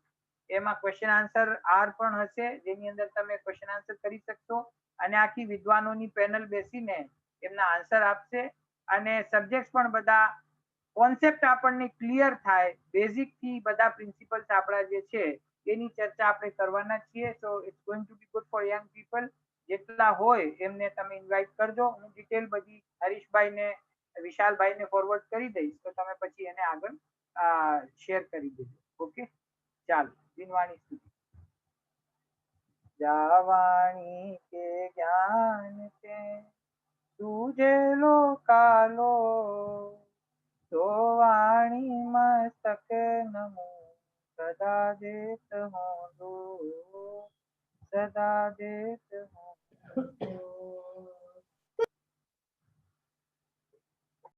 A: એમાં ક્વેશ્ચન આન્સર આર પણ હશે, જેની અંદર તમે ક્વેશ્ચન આન્સર કરી શકશો અને આખી વિદ્વાનોની પેનલ બેસીને એમના આન્સર આપશે. અને સબ્જેક્ટ પણ બધા કોન્સેપ્ટ આપણને ક્લિયર થાય, બેઝિક થી બધા પ્રિન્સિપલ્સ આપણા જે છે એની ચર્ચા આપણે કરવાના છીએ. So it's going to be good for young people. જેટલા હોય એમને તમે ઇન્વાઇટ કરજો. હું ડિટેલ બધી હરીશભાઈને, વિશાલભાઈને ફોરવર્ડ કરી દઈશ, તો તમે પછી એને આગળ શેર કરી દેજો. ઓકે, ચાલો દિનવાણી સુધી. જાવાણી કે જ્ઞાન કે તુજે લોકાલો, તો વાણી મસ્તક નમો સદા દેત હો, સદા દેત હો.